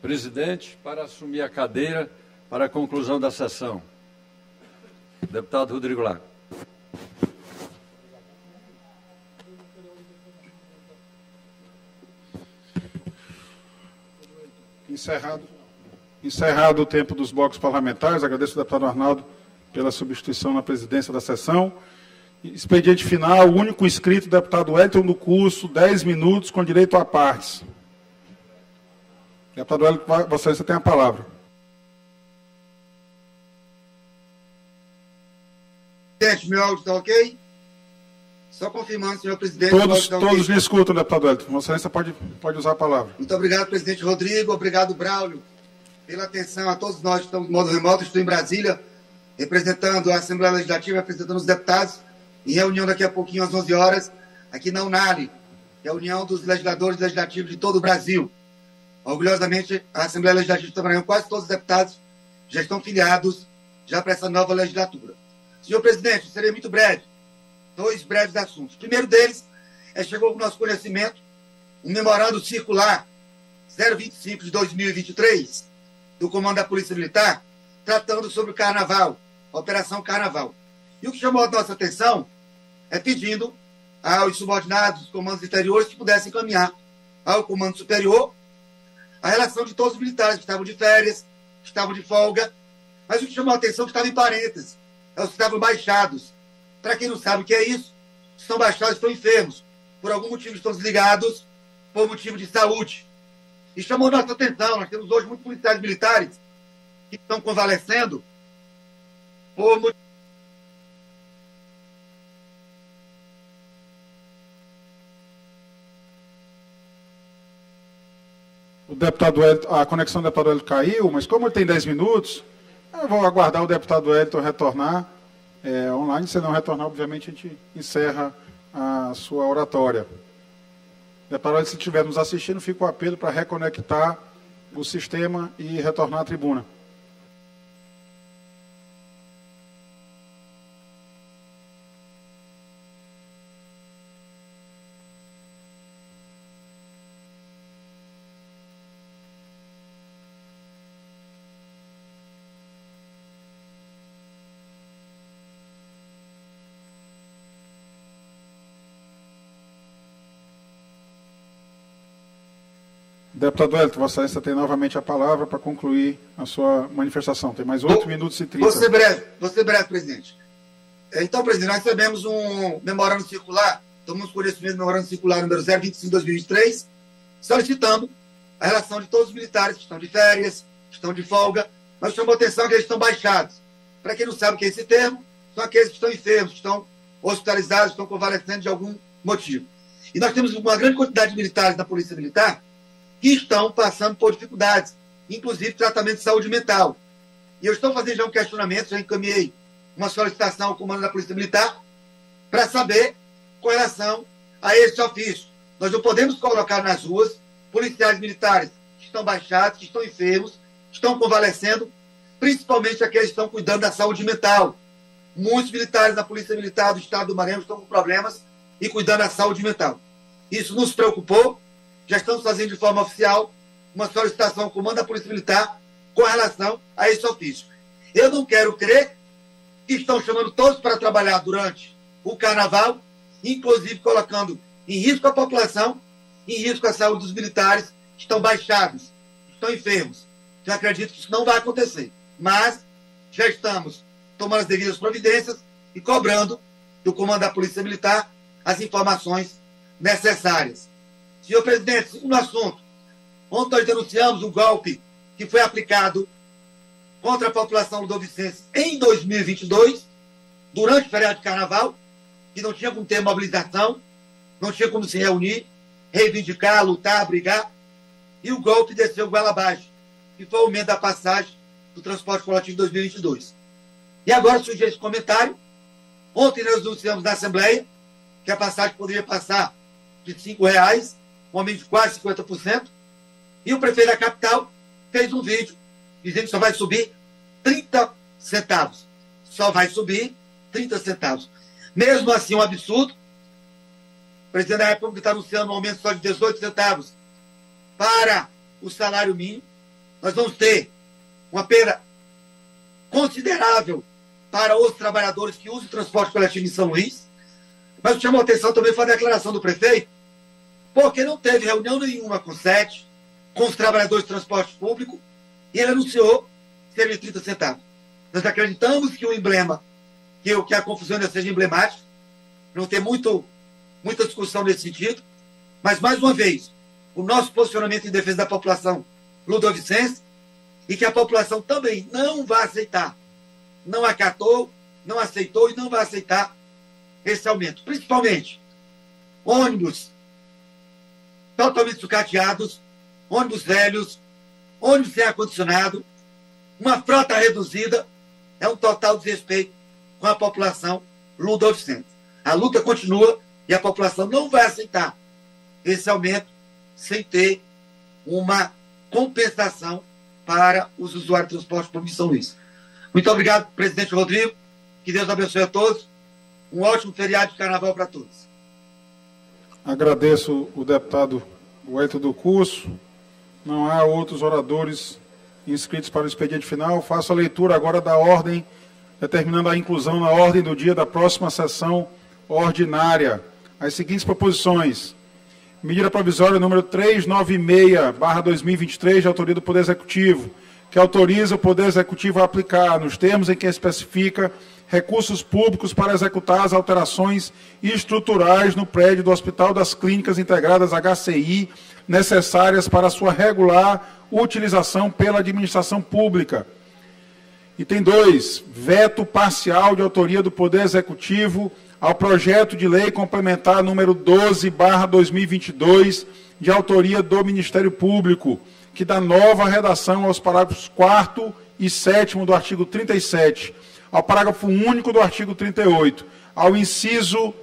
presidente para assumir a cadeira para a conclusão da sessão. Deputado Rodrigo Lago. Encerrado o tempo dos blocos parlamentares, agradeço ao deputado Arnaldo pela substituição na presidência da sessão. Expediente final, o único inscrito, deputado Wellington do Curso, 10 minutos, com direito a partes. Deputado Wellington, Vossa Excelência tem a palavra. Presidente, meu áudio está ok? Só confirmando, senhor presidente. Todos lhe escutam, deputado Wellington. Vossa Excelência pode usar a palavra. Muito obrigado, presidente Rodrigo. Obrigado, Braulio, pela atenção a todos nós que estamos de modo remoto. Estou em Brasília, representando a Assembleia Legislativa, representando os deputados, em reunião daqui a pouquinho, às 11 horas, aqui na UNALI, que é a União dos Legisladores Legislativos de todo o Brasil. Orgulhosamente, a Assembleia Legislativa do Maranhão, quase todos os deputados já estão filiados já para essa nova legislatura. Senhor presidente, eu serei muito breve. 2 breves assuntos. O primeiro deles chegou ao nosso conhecimento um memorando circular 025 de 2023, do comando da Polícia Militar, tratando sobre o Carnaval, a Operação Carnaval. E o que chamou a nossa atenção é pedindo aos subordinados dos comandos interiores que pudessem encaminhar ao comando superior a relação de todos os militares que estavam de férias, que estavam de folga, mas o que chamou a atenção é que estava em parênteses, é os que estavam baixados. Para quem não sabe o que é isso, estão baixados, estão enfermos, por algum motivo estão desligados, por motivo de saúde. E chamou nossa atenção, nós temos hoje muitos policiais militares que estão convalescendo por motivo. A conexão do deputado Wellington caiu, mas como ele tem 10 minutos, eu vou aguardar o deputado Wellington retornar online. Se não retornar, obviamente, a gente encerra a sua oratória. Deputado Wellington, se estiver nos assistindo, fica o apelo para reconectar o sistema e retornar à tribuna. Deputado Wellington, Vossa Excelência tem novamente a palavra para concluir a sua manifestação. Tem mais 8 minutos e 30. Vou ser breve, presidente. Então, presidente, nós recebemos um memorando circular, tomamos conhecimento do memorando circular número 025/2023, solicitando a relação de todos os militares que estão de férias, que estão de folga, mas chamou a atenção que eles estão baixados. Para quem não sabe o que é esse termo, são aqueles que estão enfermos, que estão hospitalizados, que estão convalescendo de algum motivo. E nós temos uma grande quantidade de militares na Polícia Militar que estão passando por dificuldades, inclusive tratamento de saúde mental. E eu estou fazendo já um questionamento, já encaminhei uma solicitação ao comando da Polícia Militar para saber com relação a esse ofício. Nós não podemos colocar nas ruas policiais militares que estão baixados, que estão enfermos, que estão convalescendo, principalmente aqueles que estão cuidando da saúde mental. Muitos militares da Polícia Militar do Estado do Maranhão estão com problemas e cuidando da saúde mental. Isso nos preocupou. Já estamos fazendo de forma oficial uma solicitação ao comando da Polícia Militar com relação a esse ofício. Eu não quero crer que estão chamando todos para trabalhar durante o Carnaval, inclusive colocando em risco a população, em risco a saúde dos militares que estão baixados, que estão enfermos. Eu acredito que isso não vai acontecer. Mas já estamos tomando as devidas providências e cobrando do comando da Polícia Militar as informações necessárias. Senhor presidente, segundo assunto, ontem nós denunciamos o golpe que foi aplicado contra a população ludovicense em 2022, durante o feriado de Carnaval, que não tinha como ter mobilização, não tinha como se reunir, reivindicar, lutar, brigar, e o golpe desceu goela abaixo, que foi o aumento da passagem do transporte coletivo de 2022. E agora surgiu esse comentário. Ontem nós denunciamos na Assembleia que a passagem poderia passar de R$5, um aumento de quase 50%, e o prefeito da capital fez um vídeo dizendo que só vai subir 30 centavos. Só vai subir 30 centavos. Mesmo assim, um absurdo. O presidente da República está anunciando um aumento só de 18 centavos para o salário mínimo. Nós vamos ter uma perda considerável para os trabalhadores que usam o transporte coletivo em São Luís. Mas o que chamou a atenção também foi a declaração do prefeito, porque não teve reunião nenhuma com o SET, com os trabalhadores de transporte público, e ele anunciou que seria de 30 centavos. Nós acreditamos que o emblema, que a confusão ainda seja emblemática, não tem muita discussão nesse sentido, mas, mais uma vez, o nosso posicionamento em defesa da população ludovicense, e que a população também não vai aceitar, não acatou, não aceitou e não vai aceitar esse aumento. Principalmente, ônibus totalmente sucateados, ônibus velhos, ônibus sem ar-condicionado, uma frota reduzida, é um total desrespeito com a população ludovicense. A luta continua e a população não vai aceitar esse aumento sem ter uma compensação para os usuários de transporte público de São Luís. Muito obrigado, presidente Rodrigo. Que Deus abençoe a todos. Um ótimo feriado de Carnaval para todos. Agradeço o deputado Wellington do Curso. Não há outros oradores inscritos para o expediente final. Faço a leitura agora da ordem, determinando a inclusão na ordem do dia da próxima sessão ordinária. As seguintes proposições. Medida provisória número 396/2023, de autoria do Poder Executivo, que autoriza o Poder Executivo a aplicar, nos termos em que especifica, recursos públicos para executar as alterações estruturais no prédio do Hospital das Clínicas Integradas HCI, necessárias para sua regular utilização pela administração pública. Item 2, veto parcial de autoria do Poder Executivo ao projeto de lei complementar número 12/2022, de autoria do Ministério Público, que dá nova redação aos parágrafos 4º e 7º do artigo 37, ao parágrafo único do artigo 38, ao inciso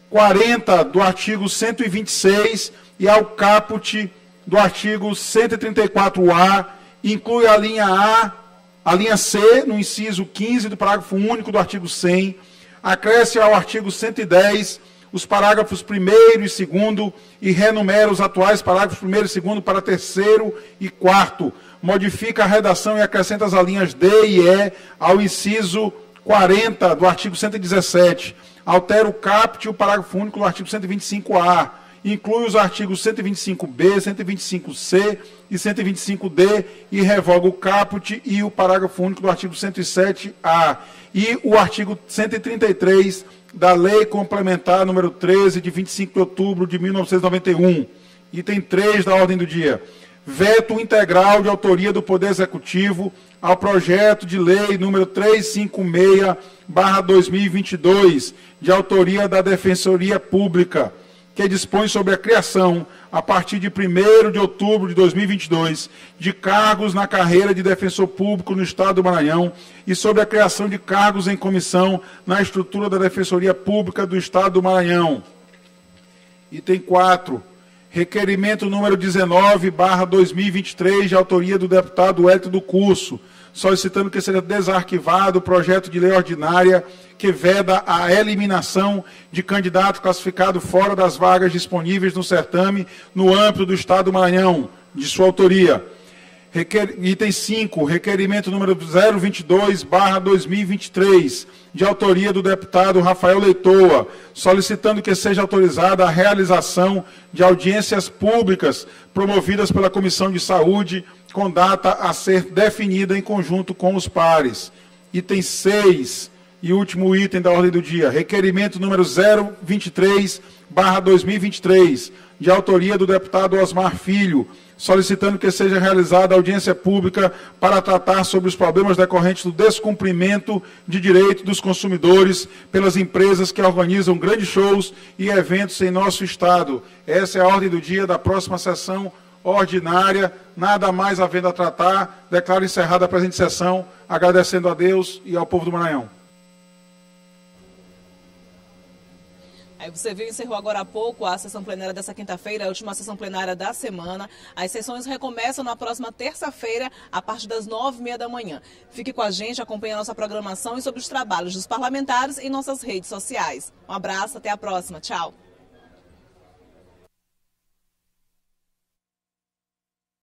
40 do artigo 126 e ao caput do artigo 134A, inclui a linha C, no inciso 15 do parágrafo único do artigo 100, acresce ao artigo 110 os parágrafos 1º e 2º e renumera os atuais parágrafos 1º e 2º para 3º e 4º. Modifica a redação e acrescenta as alíneas D e E ao inciso 40 do artigo 117. Altera o caput e o parágrafo único do artigo 125A. Inclui os artigos 125B, 125C e 125D e revoga o caput e o parágrafo único do artigo 107A. E o artigo 133 da Lei Complementar número 13, de 25 de outubro de 1991. Item 3 da ordem do dia. Veto integral de autoria do Poder Executivo ao projeto de lei número 356/2022, de autoria da Defensoria Pública, que dispõe sobre a criação, a partir de 1º de outubro de 2022, de cargos na carreira de defensor público no Estado do Maranhão e sobre a criação de cargos em comissão na estrutura da Defensoria Pública do Estado do Maranhão. Item 4. Requerimento número 19/2023, de autoria do deputado Hélio do Curso, solicitando que seja desarquivado o projeto de lei ordinária que veda a eliminação de candidato classificado fora das vagas disponíveis no certame no âmbito do Estado do Maranhão, de sua autoria. Item 5, requerimento número 022/2023, de autoria do deputado Rafael Leitoa, solicitando que seja autorizada a realização de audiências públicas promovidas pela Comissão de Saúde, com data a ser definida em conjunto com os pares. Item 6 e último item da ordem do dia, requerimento número 023/2023, de autoria do deputado Osmar Filho, solicitando que seja realizada audiência pública para tratar sobre os problemas decorrentes do descumprimento de direito dos consumidores pelas empresas que organizam grandes shows e eventos em nosso Estado. Essa é a ordem do dia da próxima sessão ordinária. Nada mais havendo a tratar, declaro encerrada a presente sessão, agradecendo a Deus e ao povo do Maranhão. Aí você viu, encerrou agora há pouco a sessão plenária dessa quinta-feira, a última sessão plenária da semana. As sessões recomeçam na próxima terça-feira, a partir das 9h30 da manhã. Fique com a gente, acompanhe a nossa programação e sobre os trabalhos dos parlamentares em nossas redes sociais. Um abraço, até a próxima. Tchau.